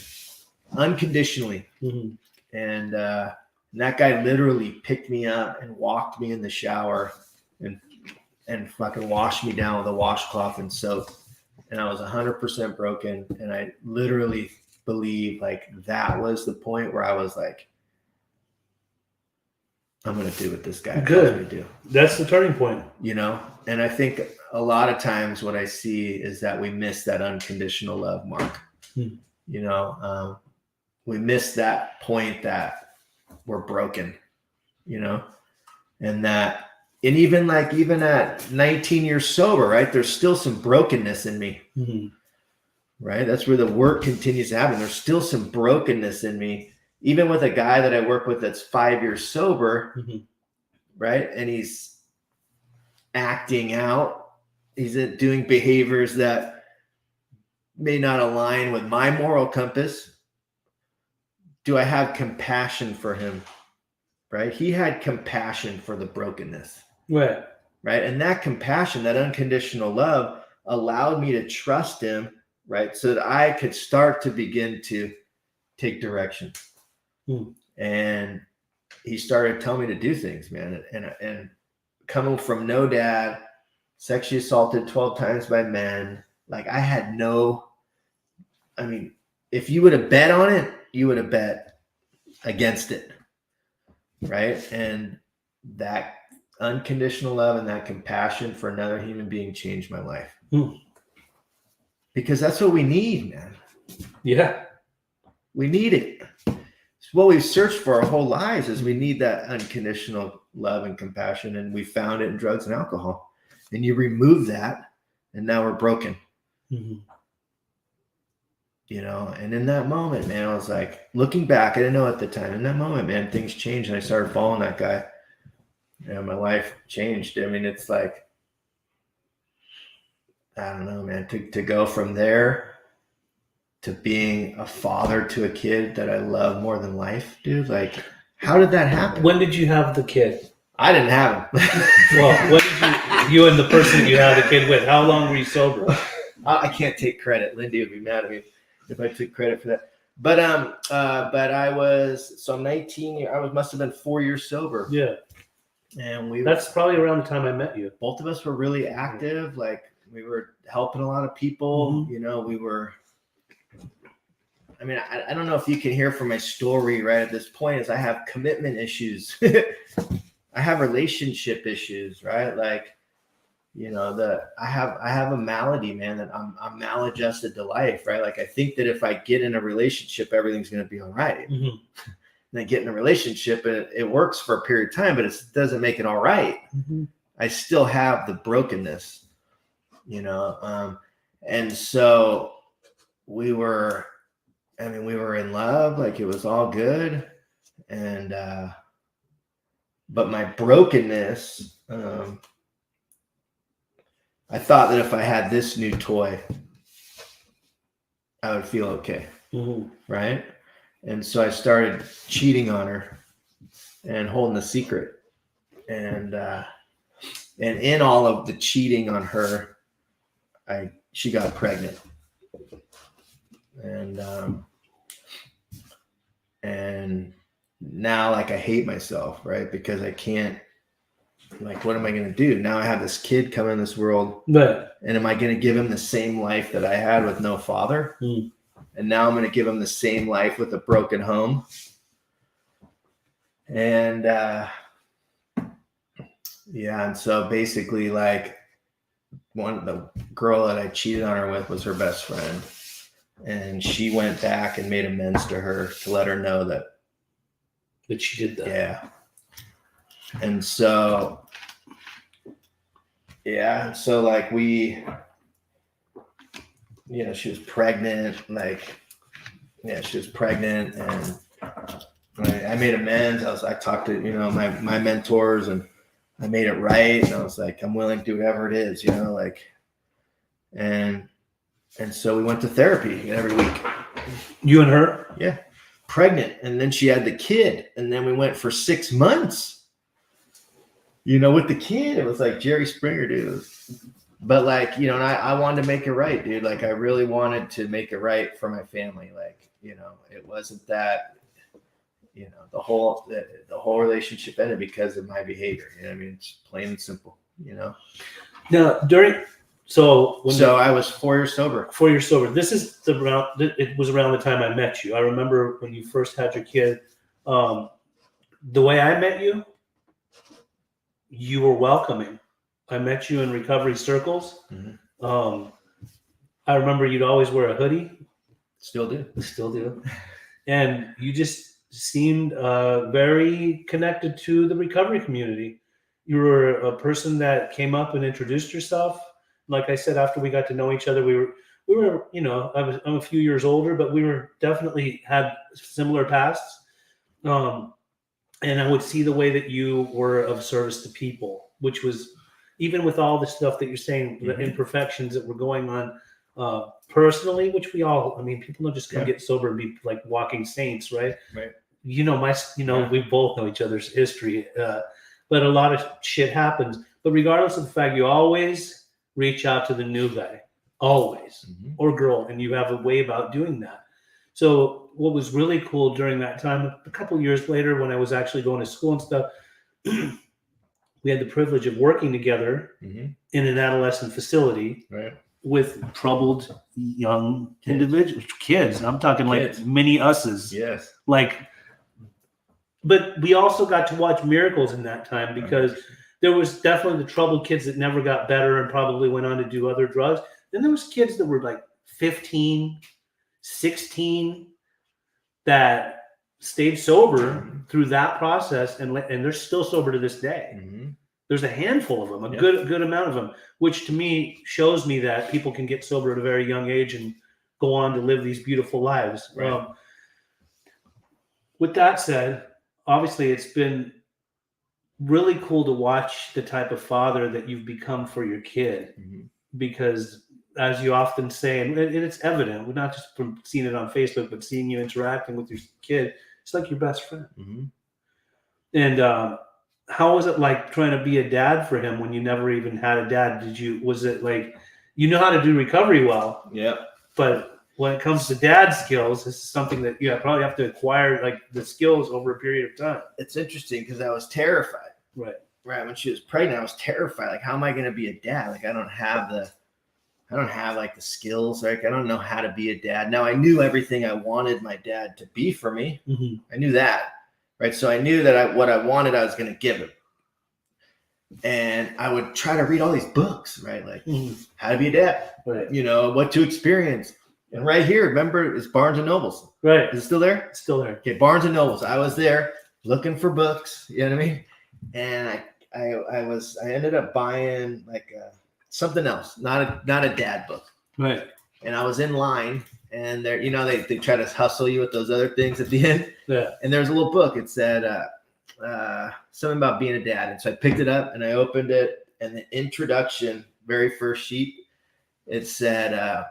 unconditionally. Mm-hmm. And that guy literally picked me up and walked me in the shower and fucking washed me down with a washcloth and soap. And I was 100% broken. And I literally believe like that was the point where I was like, I'm going to do what this guy tells me to do. That's the turning point. And I think a lot of times what I see is that we miss that unconditional love mark. We miss that point that we're broken, and even at 19 years sober, right? There's still some brokenness in me. Mm-hmm. right? That's where the work continues to happen. There's still some brokenness in me, even with a guy that I work with that's 5 years sober, right? And he's acting out. He's doing behaviors that may not align with my moral compass. Do I have compassion for him? Right? He had compassion for the brokenness. Right. Right. And that compassion, that unconditional love allowed me to trust him, right? So that I could start to begin to take direction. And he started telling me to do things, man. And coming from no dad, sexually assaulted 12 times by men, like I had if you would have bet on it, you would have bet against it. Right. And that unconditional love and that compassion for another human being changed my life. Because that's what we need, man. Yeah. We need it. It's what we've searched for our whole lives is we need that unconditional love and compassion. And we found it in drugs and alcohol. And you remove that and now we're broken. You know, and in that moment, man, I was like, looking back, I didn't know at the time. In that moment, man, things changed and I started following that guy. And my life changed. I mean, it's like, I don't know, man, to go from there to being a father to a kid that I love more than life, dude. Like, how did that happen? When did you have the kid? I didn't have him. Well, when did you and the person you had the kid with, how long were you sober? I can't take credit. Lindy would be mad at me if I took credit for that. But I'm 19. I must have been 4 years sober. Yeah. And that's probably around the time I met you. Both of us were really active. Like we were helping a lot of people. You know, we were. I mean, I don't know if you can hear from my story right at this point. Is I have commitment issues. I have relationship issues, right? Like, you know, I have a malady, man, that I'm maladjusted to life, right? Like I think that if I get in a relationship, everything's going to be all right. And I get in a relationship and it works for a period of time, but it doesn't make it all right. I still have the brokenness, you know? And so we were in love, like it was all good. And, but my brokenness, I thought that if I had this new toy, I would feel okay. Right. And so I started cheating on her and holding a secret. And in all of the cheating on her, she got pregnant. And now like I hate myself, right? Because I can't, like, what am I going to do? Now I have this kid come in this world. And am I going to give him the same life that I had with no father? And now I'm going to give him the same life with a broken home. And and so basically like the girl that I cheated on her with was her best friend. And she went back and made amends to her to let her know that she did that. Yeah. And so, so like she was pregnant, she was pregnant and I made amends. I talked to, my mentors and I made it right. And I was like, I'm willing to do whatever it is, and so we went to therapy every week. You and her? Yeah. Pregnant. And then she had the kid. And then we went for 6 months, with the kid. It was like Jerry Springer, dude. But like, and I wanted to make it right, dude. Like I really wanted to make it right for my family. Like, it wasn't that, the whole relationship ended because of my behavior. It's plain and simple, Now So I was 4 years sober. 4 years sober. It was around the time I met you. I remember when you first had your kid. The way I met you, you were welcoming. I met you in recovery circles. I remember you'd always wear a hoodie. Still do. And you just seemed very connected to the recovery community. You were a person that came up and introduced yourself. Like I said, after we got to know each other, we were, you know, I'm a few years older, but we were definitely had similar pasts. And I would see the way that you were of service to people, which was even with all the stuff that you're saying, the imperfections that were going on personally, which we all, I mean, people don't just come get sober and be like walking saints, right? Right. You know, we both know each other's history, but a lot of shit happens. But regardless of the fact, you always reach out to the new guy, always, or girl, and you have a way about doing that. So what was really cool during that time, a couple years later, when I was actually going to school and stuff, we had the privilege of working together in an adolescent facility with troubled young individuals, kids. I'm talking like mini us's. Yes. Like, but we also got to watch miracles in that time because there was definitely the troubled kids that never got better and probably went on to do other drugs. Then there was kids that were like 15, 16 that stayed sober through that process, and they're still sober to this day. There's a handful of them, a good amount of them, which to me shows me that people can get sober at a very young age and go on to live these beautiful lives. Right. With that said, obviously it's been really cool to watch the type of father that you've become for your kid, because as you often say, and it's evident, we're not just from seeing it on Facebook, but seeing you interacting with your kid, it's like your best friend. And how was it like trying to be a dad for him when you never even had a dad? Was it like, you know how to do recovery well, but when it comes to dad skills, this is something that you probably have to acquire, like the skills over a period of time. It's interesting because I was terrified. Right. When she was pregnant, I was terrified. Like, how am I going to be a dad? Like, I don't have like the skills. Like, I don't know how to be a dad. Now I knew everything I wanted my dad to be for me. I knew that. Right. So I knew that what I wanted, I was going to give him. And I would try to read all these books, right? Like how to be a dad, you know, what to experience. And right here, remember, it's Barnes and Nobles. Right. Is it still there? It's still there. Okay. Barnes and Nobles. I was there looking for books, you know what I mean? And I ended up buying like something else, not a dad book. Right. And I was in line, and there, you know, they try to hustle you with those other things at the end. Yeah. And there's a little book. It said something about being a dad. And so I picked it up and I opened it, and the introduction, very first sheet, it said,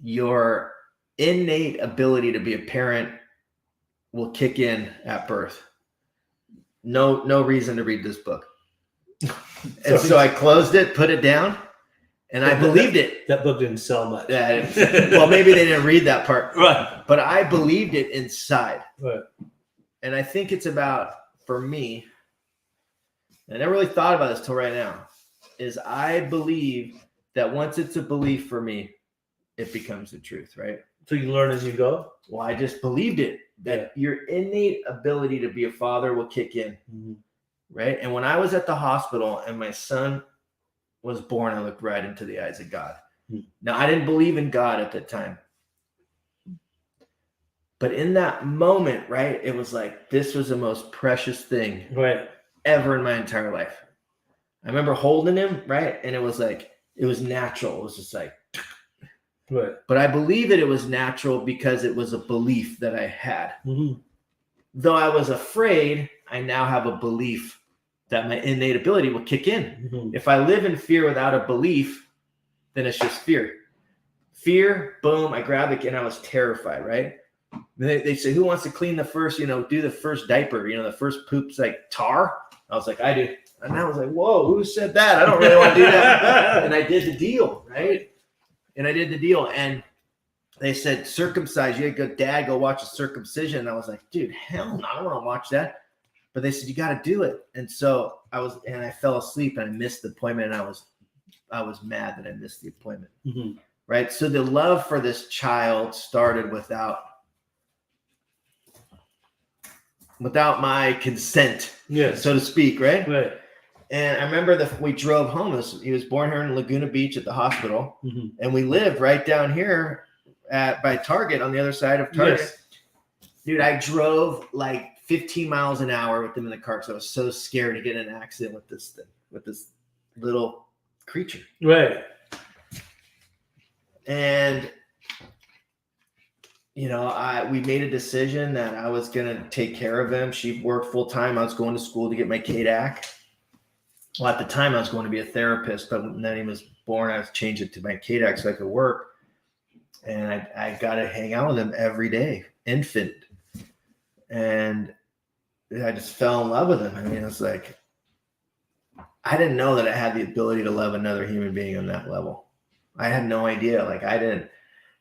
your innate ability to be a parent will kick in at birth. No reason to read this book. And so I closed it, put it down, and I believed it. That book didn't sell much. Well, maybe they didn't read that part. Right. But I believed it inside. Right. And I think it's about, for me, and I never really thought about this till right now, is I believe that once it's a belief for me, it becomes the truth, right? So you learn as you go? Well, I just believed it, that your innate ability to be a father will kick in. Right. And when I was at the hospital and my son was born, I looked right into the eyes of God. Now, I didn't believe in God at that time. But in that moment, right, it was like, this was the most precious thing ever in my entire life. I remember holding him, right? And it was like, it was natural. It was just like, but I believe that it was natural because it was a belief that I had. Though I was afraid, I now have a belief that my innate ability will kick in. If I live in fear without a belief, then it's just fear. Fear, boom, I grabbed it and I was terrified, right? They say, who wants to clean the first, do the first diaper, the first poop's like tar? I was like, I do. And I was like, whoa, who said that? I don't really want to do that. And I did the deal, right? And I did the deal. And they said, circumcise. You go, Dad, go watch a circumcision. And I was like, dude, hell no, I don't want to watch that. But they said, you got to do it. And so I fell asleep and I missed the appointment. And I was mad that I missed the appointment. Right. So the love for this child started without my consent, so to speak. Right. And I remember we drove home. He was born here in Laguna Beach at the hospital. And we lived right down here by Target, on the other side of Target. Dude, I drove like 15 miles an hour with him in the car because I was so scared to get in an accident with this little creature. Right. And, you know, we made a decision that I was going to take care of him. She worked full time. I was going to school to get my KDAC. Well, at the time I was going to be a therapist, but when he was born, I changed it to my KDAC so I could work. And I got to hang out with him every day, infant. And I just fell in love with him. I mean, it's like, I didn't know that I had the ability to love another human being on that level. I had no idea. Like, I didn't,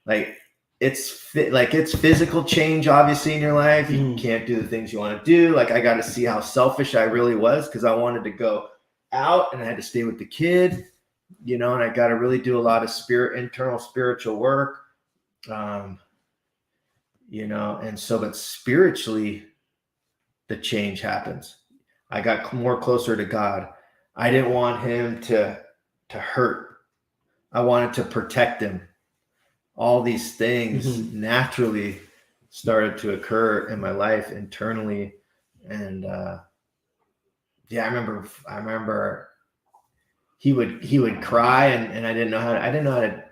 like, it's physical change, obviously, in your life. You can't do the things you want to do. Like, I got to see how selfish I really was because I wanted to go out and I had to stay with the kid, you know, and I got to really do a lot of internal spiritual work. You know, and so, but spiritually, the change happens. I got more closer to God. I didn't want him to hurt. I wanted to protect him. All these things naturally started to occur in my life internally. And, yeah, I remember he would cry and I didn't know how to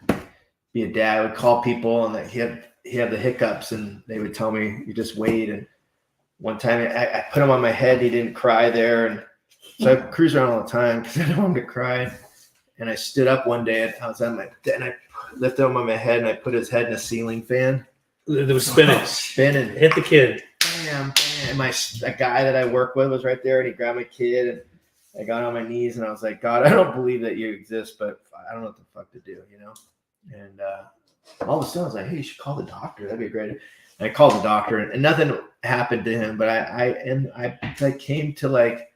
be a dad. I would call people and he had the hiccups and they would tell me, you just wait. And one time I put him on my head. He didn't cry there. And so I cruise around all the time because I don't want him to cry. And I stood up one day and I was on and I lifted him on my head and I put his head in a ceiling fan. It was spinning. Spinning. Hit the kid. Bam, bam. And a guy that I work with was right there and he grabbed my kid and I got on my knees and I was like, God, I don't believe that you exist, but I don't know what the fuck to do, you know? And all of a sudden I was like, hey, you should call the doctor. That'd be great. And I called the doctor and nothing happened to him, but I came to like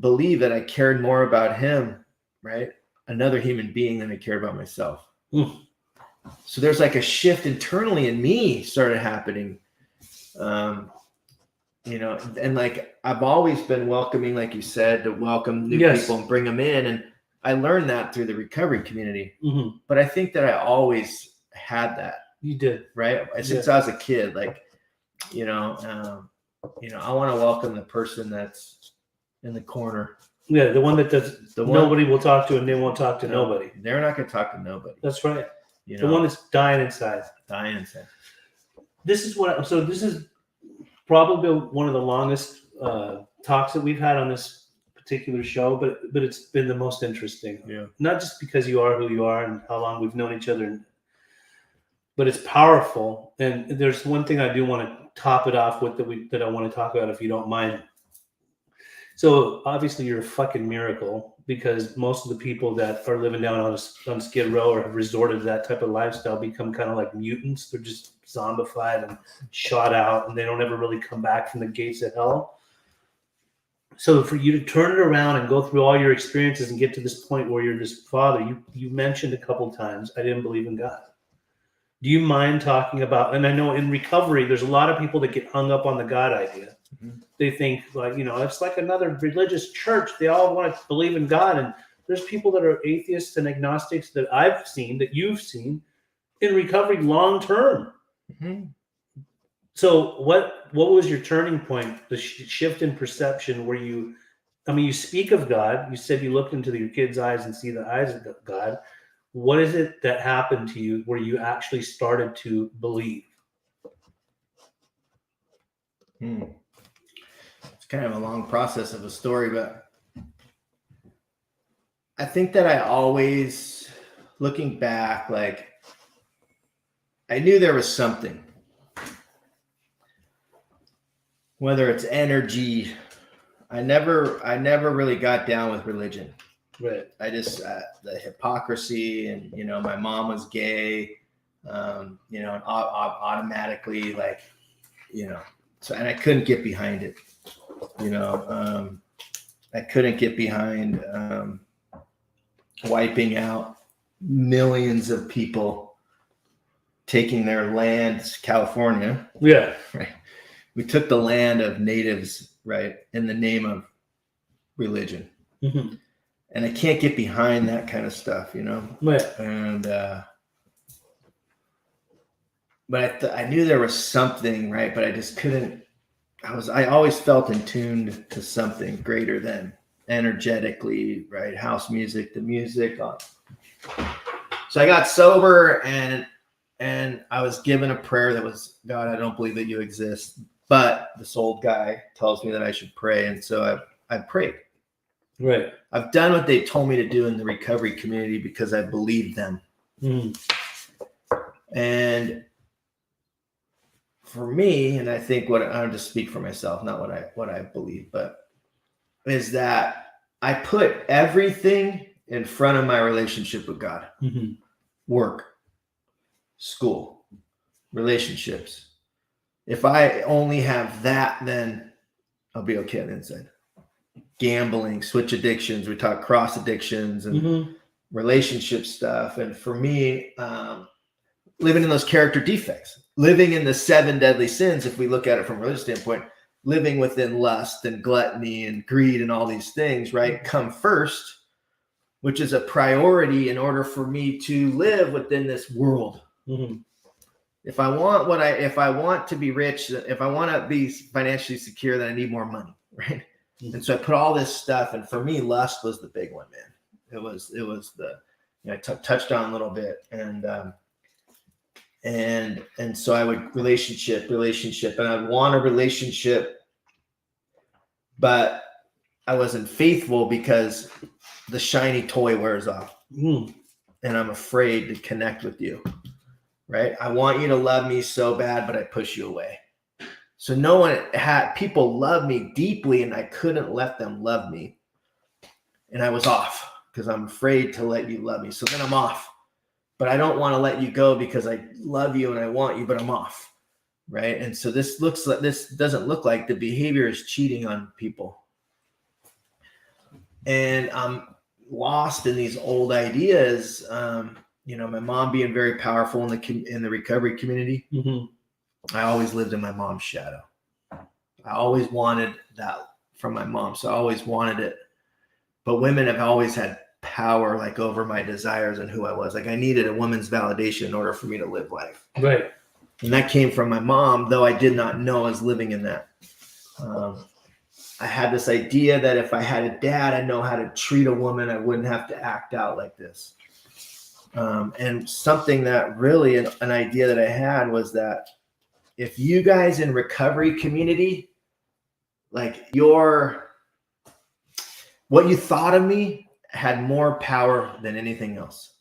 believe that I cared more about him, right? Another human being than I cared about myself. So there's like a shift internally in me started happening. You know, and like I've always been welcoming, like you said, to welcome new people and bring them in. And I learned that through the recovery community. But I think that I always had that. You did, right? Since I was a kid, like, you know, I want to welcome the person that's in the corner. Yeah, the one that does. Nobody will talk to, and they won't talk to nobody. They're not going to talk to nobody. That's right. You know, the one that's dying inside. This is probably one of the longest talks that we've had on this particular show, but it's been the most interesting. Yeah. Not just because you are who you are and how long we've known each other, but it's powerful. And there's one thing I do want to top it off with that I want to talk about, if you don't mind. So obviously you're a fucking miracle, because most of the people that are living down on Skid Row or have resorted to that type of lifestyle become kind of like mutants. They're just zombified and shot out, and they don't ever really come back from the gates of hell. So for you to turn it around and go through all your experiences and get to this point where you're this father, you mentioned a couple times, I didn't believe in God. Do you mind talking about, and I know in recovery, there's a lot of people that get hung up on the God idea. They think like, you know, it's like another religious church. They all want to believe in God. And there's people that are atheists and agnostics that I've seen, that you've seen in recovery long-term. So what was your turning point, the shift in perception where you speak of God, you said you looked into your kid's eyes and see the eyes of God. What is it that happened to you where you actually started to believe? It's kind of a long process of a story, but I think that I always, looking back, like I knew there was something, whether it's energy. I never really got down with religion. Right. I just, the hypocrisy and, you know, my mom was gay, you know, and automatically, like, you know, so, and I couldn't get behind it, you know, I couldn't get behind wiping out millions of people, taking their land, California. Yeah. Right. We took the land of natives, right, in the name of religion. And I can't get behind that kind of stuff, you know? Right. And, but I knew there was something, right? But I just couldn't, I always felt in tune to something greater than energetically, right? House music, the music. So I got sober, and I was given a prayer that was, God, I don't believe that you exist, but this old guy tells me that I should pray, and so I prayed. Right. I've done what they told me to do in the recovery community because I believed them. And for me, and I think what I'm just speak for myself, not what I believe, but is that I put everything in front of my relationship with God. Work, school, relationships. If I only have that, then I'll be okay on the inside. Gambling, switch addictions. We talk cross addictions and relationship stuff. And for me, living in those character defects, living in the 7 deadly sins, if we look at it from a religious standpoint, living within lust and gluttony and greed and all these things, right, come first, which is a priority in order for me to live within this world. If I want to be rich, if I want to be financially secure, then I need more money, right? And so I put all this stuff, and for me, lust was the big one, man. It was the, I touched on a little bit, and so I would relationship, and I'd want a relationship, but I wasn't faithful because the shiny toy wears off, and I'm afraid to connect with you, right? I want you to love me so bad, but I push you away. So people love me deeply, and I couldn't let them love me, and I was off because I'm afraid to let you love me. So then I'm off. But I don't want to let you go because I love you and I want you, but I'm off, right? And so this doesn't look like the behavior is cheating on people. And I'm lost in these old ideas. My mom being very powerful in the recovery community. I always lived in my mom's shadow. I always wanted that from my mom, so I always wanted it. But women have always had power, like, over my desires and who I was. Like, I needed a woman's validation in order for me to live life. Right. And that came from my mom, though I did not know I was living in that. I had this idea that if I had a dad, I know how to treat a woman. I wouldn't have to act out like this. And something that really an idea that I had was that if you guys in recovery community, like, what you thought of me had more power than anything else.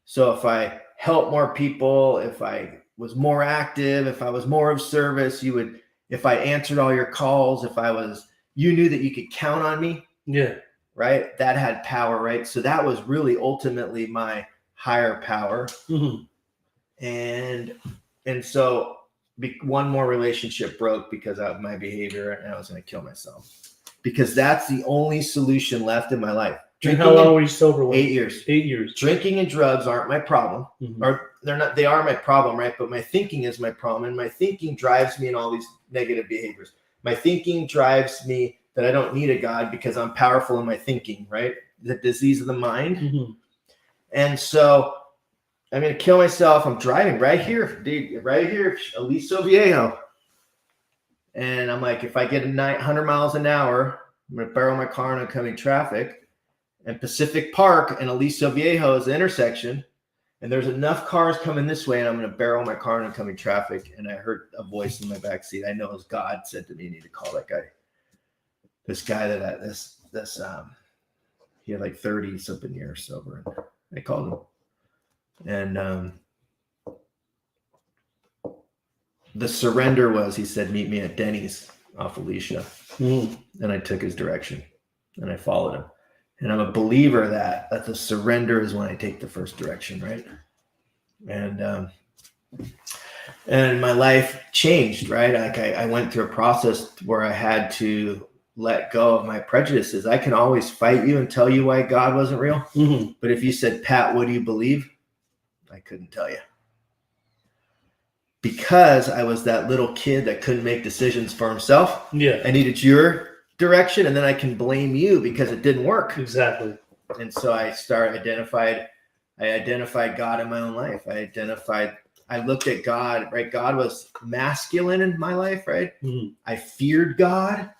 So if I helped more people, if I was more active, if I was more of service, if I answered all your calls, you knew that you could count on me. Yeah. Right. That had power. Right. So that was really ultimately my higher power. And so one more relationship broke because of my behavior, and I was going to kill myself because that's the only solution left in my life. And how long were you sober? 8 years. 8 years. Drinking and drugs aren't my problem, or they're not. They are my problem, right? But my thinking is my problem, and my thinking drives me in all these negative behaviors. My thinking drives me that I don't need a God because I'm powerful in my thinking, right? The disease of the mind. And so I'm going to kill myself. I'm driving right here, dude, right here, Aliso Viejo. And I'm like, if I get 100 miles an hour, I'm going to barrel my car in oncoming traffic. And Pacific Park and Aliso Viejo is the intersection. And there's enough cars coming this way, and I'm going to barrel my car in oncoming traffic. And I heard a voice in my backseat. I know it was God said to me, you need to call that guy. This guy he had like 30 something years sober. I called him. And the surrender was, he said, meet me at Denny's off Alicia. And I took his direction and I followed him. And I'm a believer that the surrender is when I take the first direction, right? And my life changed, right? Like I went through a process where I had to let go of my prejudices. I can always fight you and tell you why God wasn't real. But if you said, Pat, what do you believe? I couldn't tell you. Because I was that little kid that couldn't make decisions for himself. Yeah. I needed your direction, and then I can blame you because it didn't work. Exactly. And so I identified God in my own life. I looked at God, right? God was masculine in my life, right? I feared God.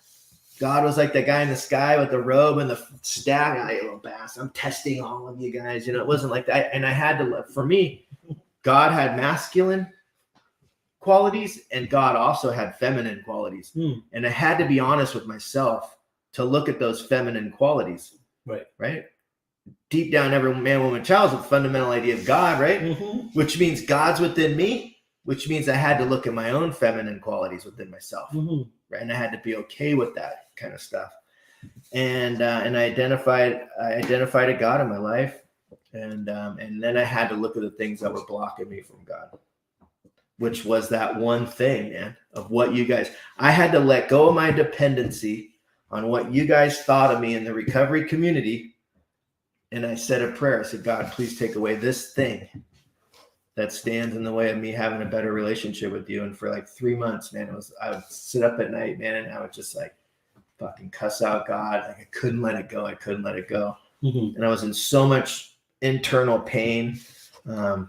God was like the guy in the sky with the robe and the staff. Yeah, you little bastard. I'm testing all of you guys. You know, it wasn't like that. And I had to, for me, God had masculine qualities and God also had feminine qualities. And I had to be honest with myself to look at those feminine qualities. Right. Deep down, every man, woman, child is a fundamental idea of God, right? Which means God's within me, which means I had to look at my own feminine qualities within myself. Right. And I had to be okay with that kind of stuff. And I identified a God in my life. And then I had to look at the things that were blocking me from God, which was that one thing, man, of what you guys, I had to let go of my dependency on what you guys thought of me in the recovery community. And I said a prayer. I said, God, please take away this thing that stands in the way of me having a better relationship with you. And for like 3 months, man, I would sit up at night, man, and I would just like fucking cuss out God. Like I couldn't let it go. And I was in so much internal pain. I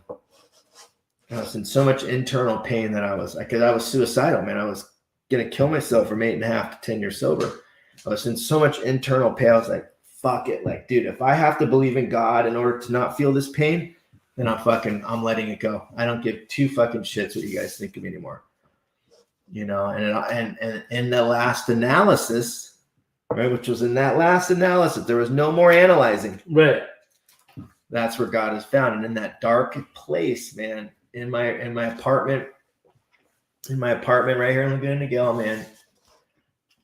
was in so much internal pain that I was suicidal, man. I was going to kill myself from 8.5 to 10 years sober. I was in so much internal pain. I was like, fuck it. Like, dude, if I have to believe in God in order to not feel this pain, then I'm letting it go. I don't give two fucking shits what you guys think of me anymore. You know, and in the last analysis, right, which was in that last analysis, there was no more analyzing. Right. That's where God is found. And in that dark place, man, in my apartment right here in Laguna Niguel, man,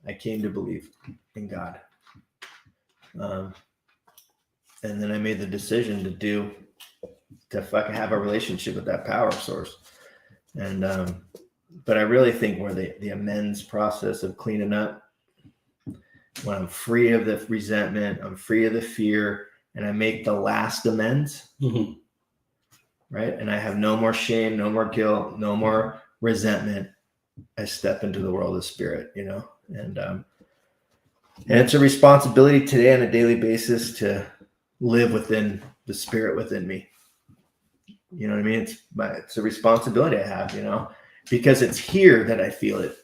I came to believe in God. And then I made the decision to fucking have a relationship with that power source. And, but I really think where the amends process of cleaning up, when I'm free of the resentment, I'm free of the fear, and I make the last amends, right? And I have no more shame, no more guilt, no more resentment. I step into the world of spirit, you know, and it's a responsibility today on a daily basis to live within the spirit within me. You know what I mean? It's a responsibility I have, you know, because it's here that I feel it.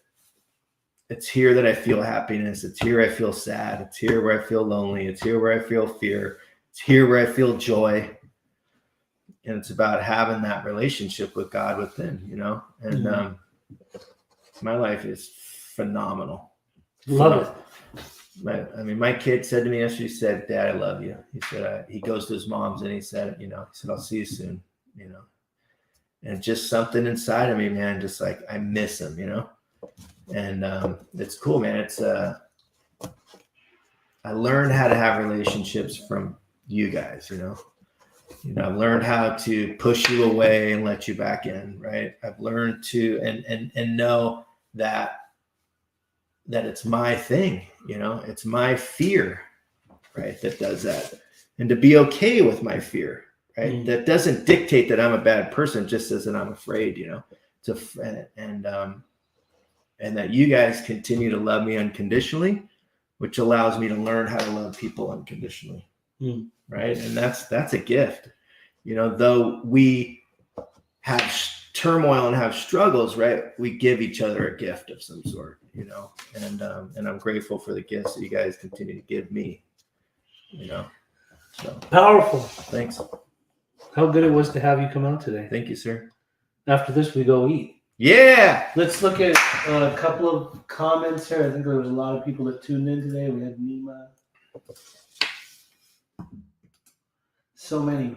It's here that I feel happiness. It's here I feel sad. It's here where I feel lonely. It's here where I feel fear. It's here where I feel joy. And it's about having that relationship with God within, you know, and my life is phenomenal. Love it. My kid said to me yesterday, he said, Dad, I love you. He said, he goes to his mom's and he said, I'll see you soon, you know, and just something inside of me, man, just like, I miss him, you know, and it's cool, man. It's, I learned how to have relationships from you guys, you know, I've learned how to push you away and let you back in. Right. I've learned to, and know that it's my thing, you know, it's my fear, right, that does that. And to be okay with my fear, right, that doesn't dictate that I'm a bad person, just says that I'm afraid, you know, and that you guys continue to love me unconditionally, which allows me to learn how to love people unconditionally, right? And that's a gift, you know, though we have turmoil and have struggles, right? We give each other a gift of some sort, you know, and I'm grateful for the gifts that you guys continue to give me, you know. So Powerful. Thanks. How good it was to have you come out today. Thank you, sir. After this, we go eat. Yeah. Let's look at a couple of comments here. I think there was a lot of people that tuned in today. We had Nima. So many.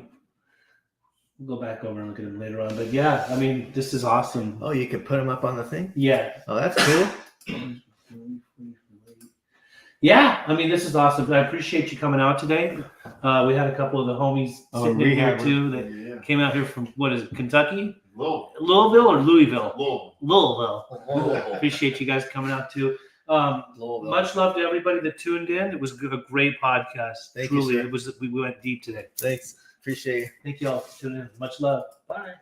We'll go back over and look at them later on. But yeah, I mean, this is awesome. Oh, you could put them up on the thing? Yeah. Oh, that's cool. Yeah, I mean, this is awesome. I appreciate you coming out today. We had a couple of the homies sitting in here too that came out here from, what is it, Kentucky? Louisville or Louisville? Louisville. Appreciate you guys coming out too. Much love to everybody that tuned in. It was a great podcast. Thank Truly, you, sir. we went deep today. Thanks. Appreciate you. Thank you all for tuning in. Much love. Bye.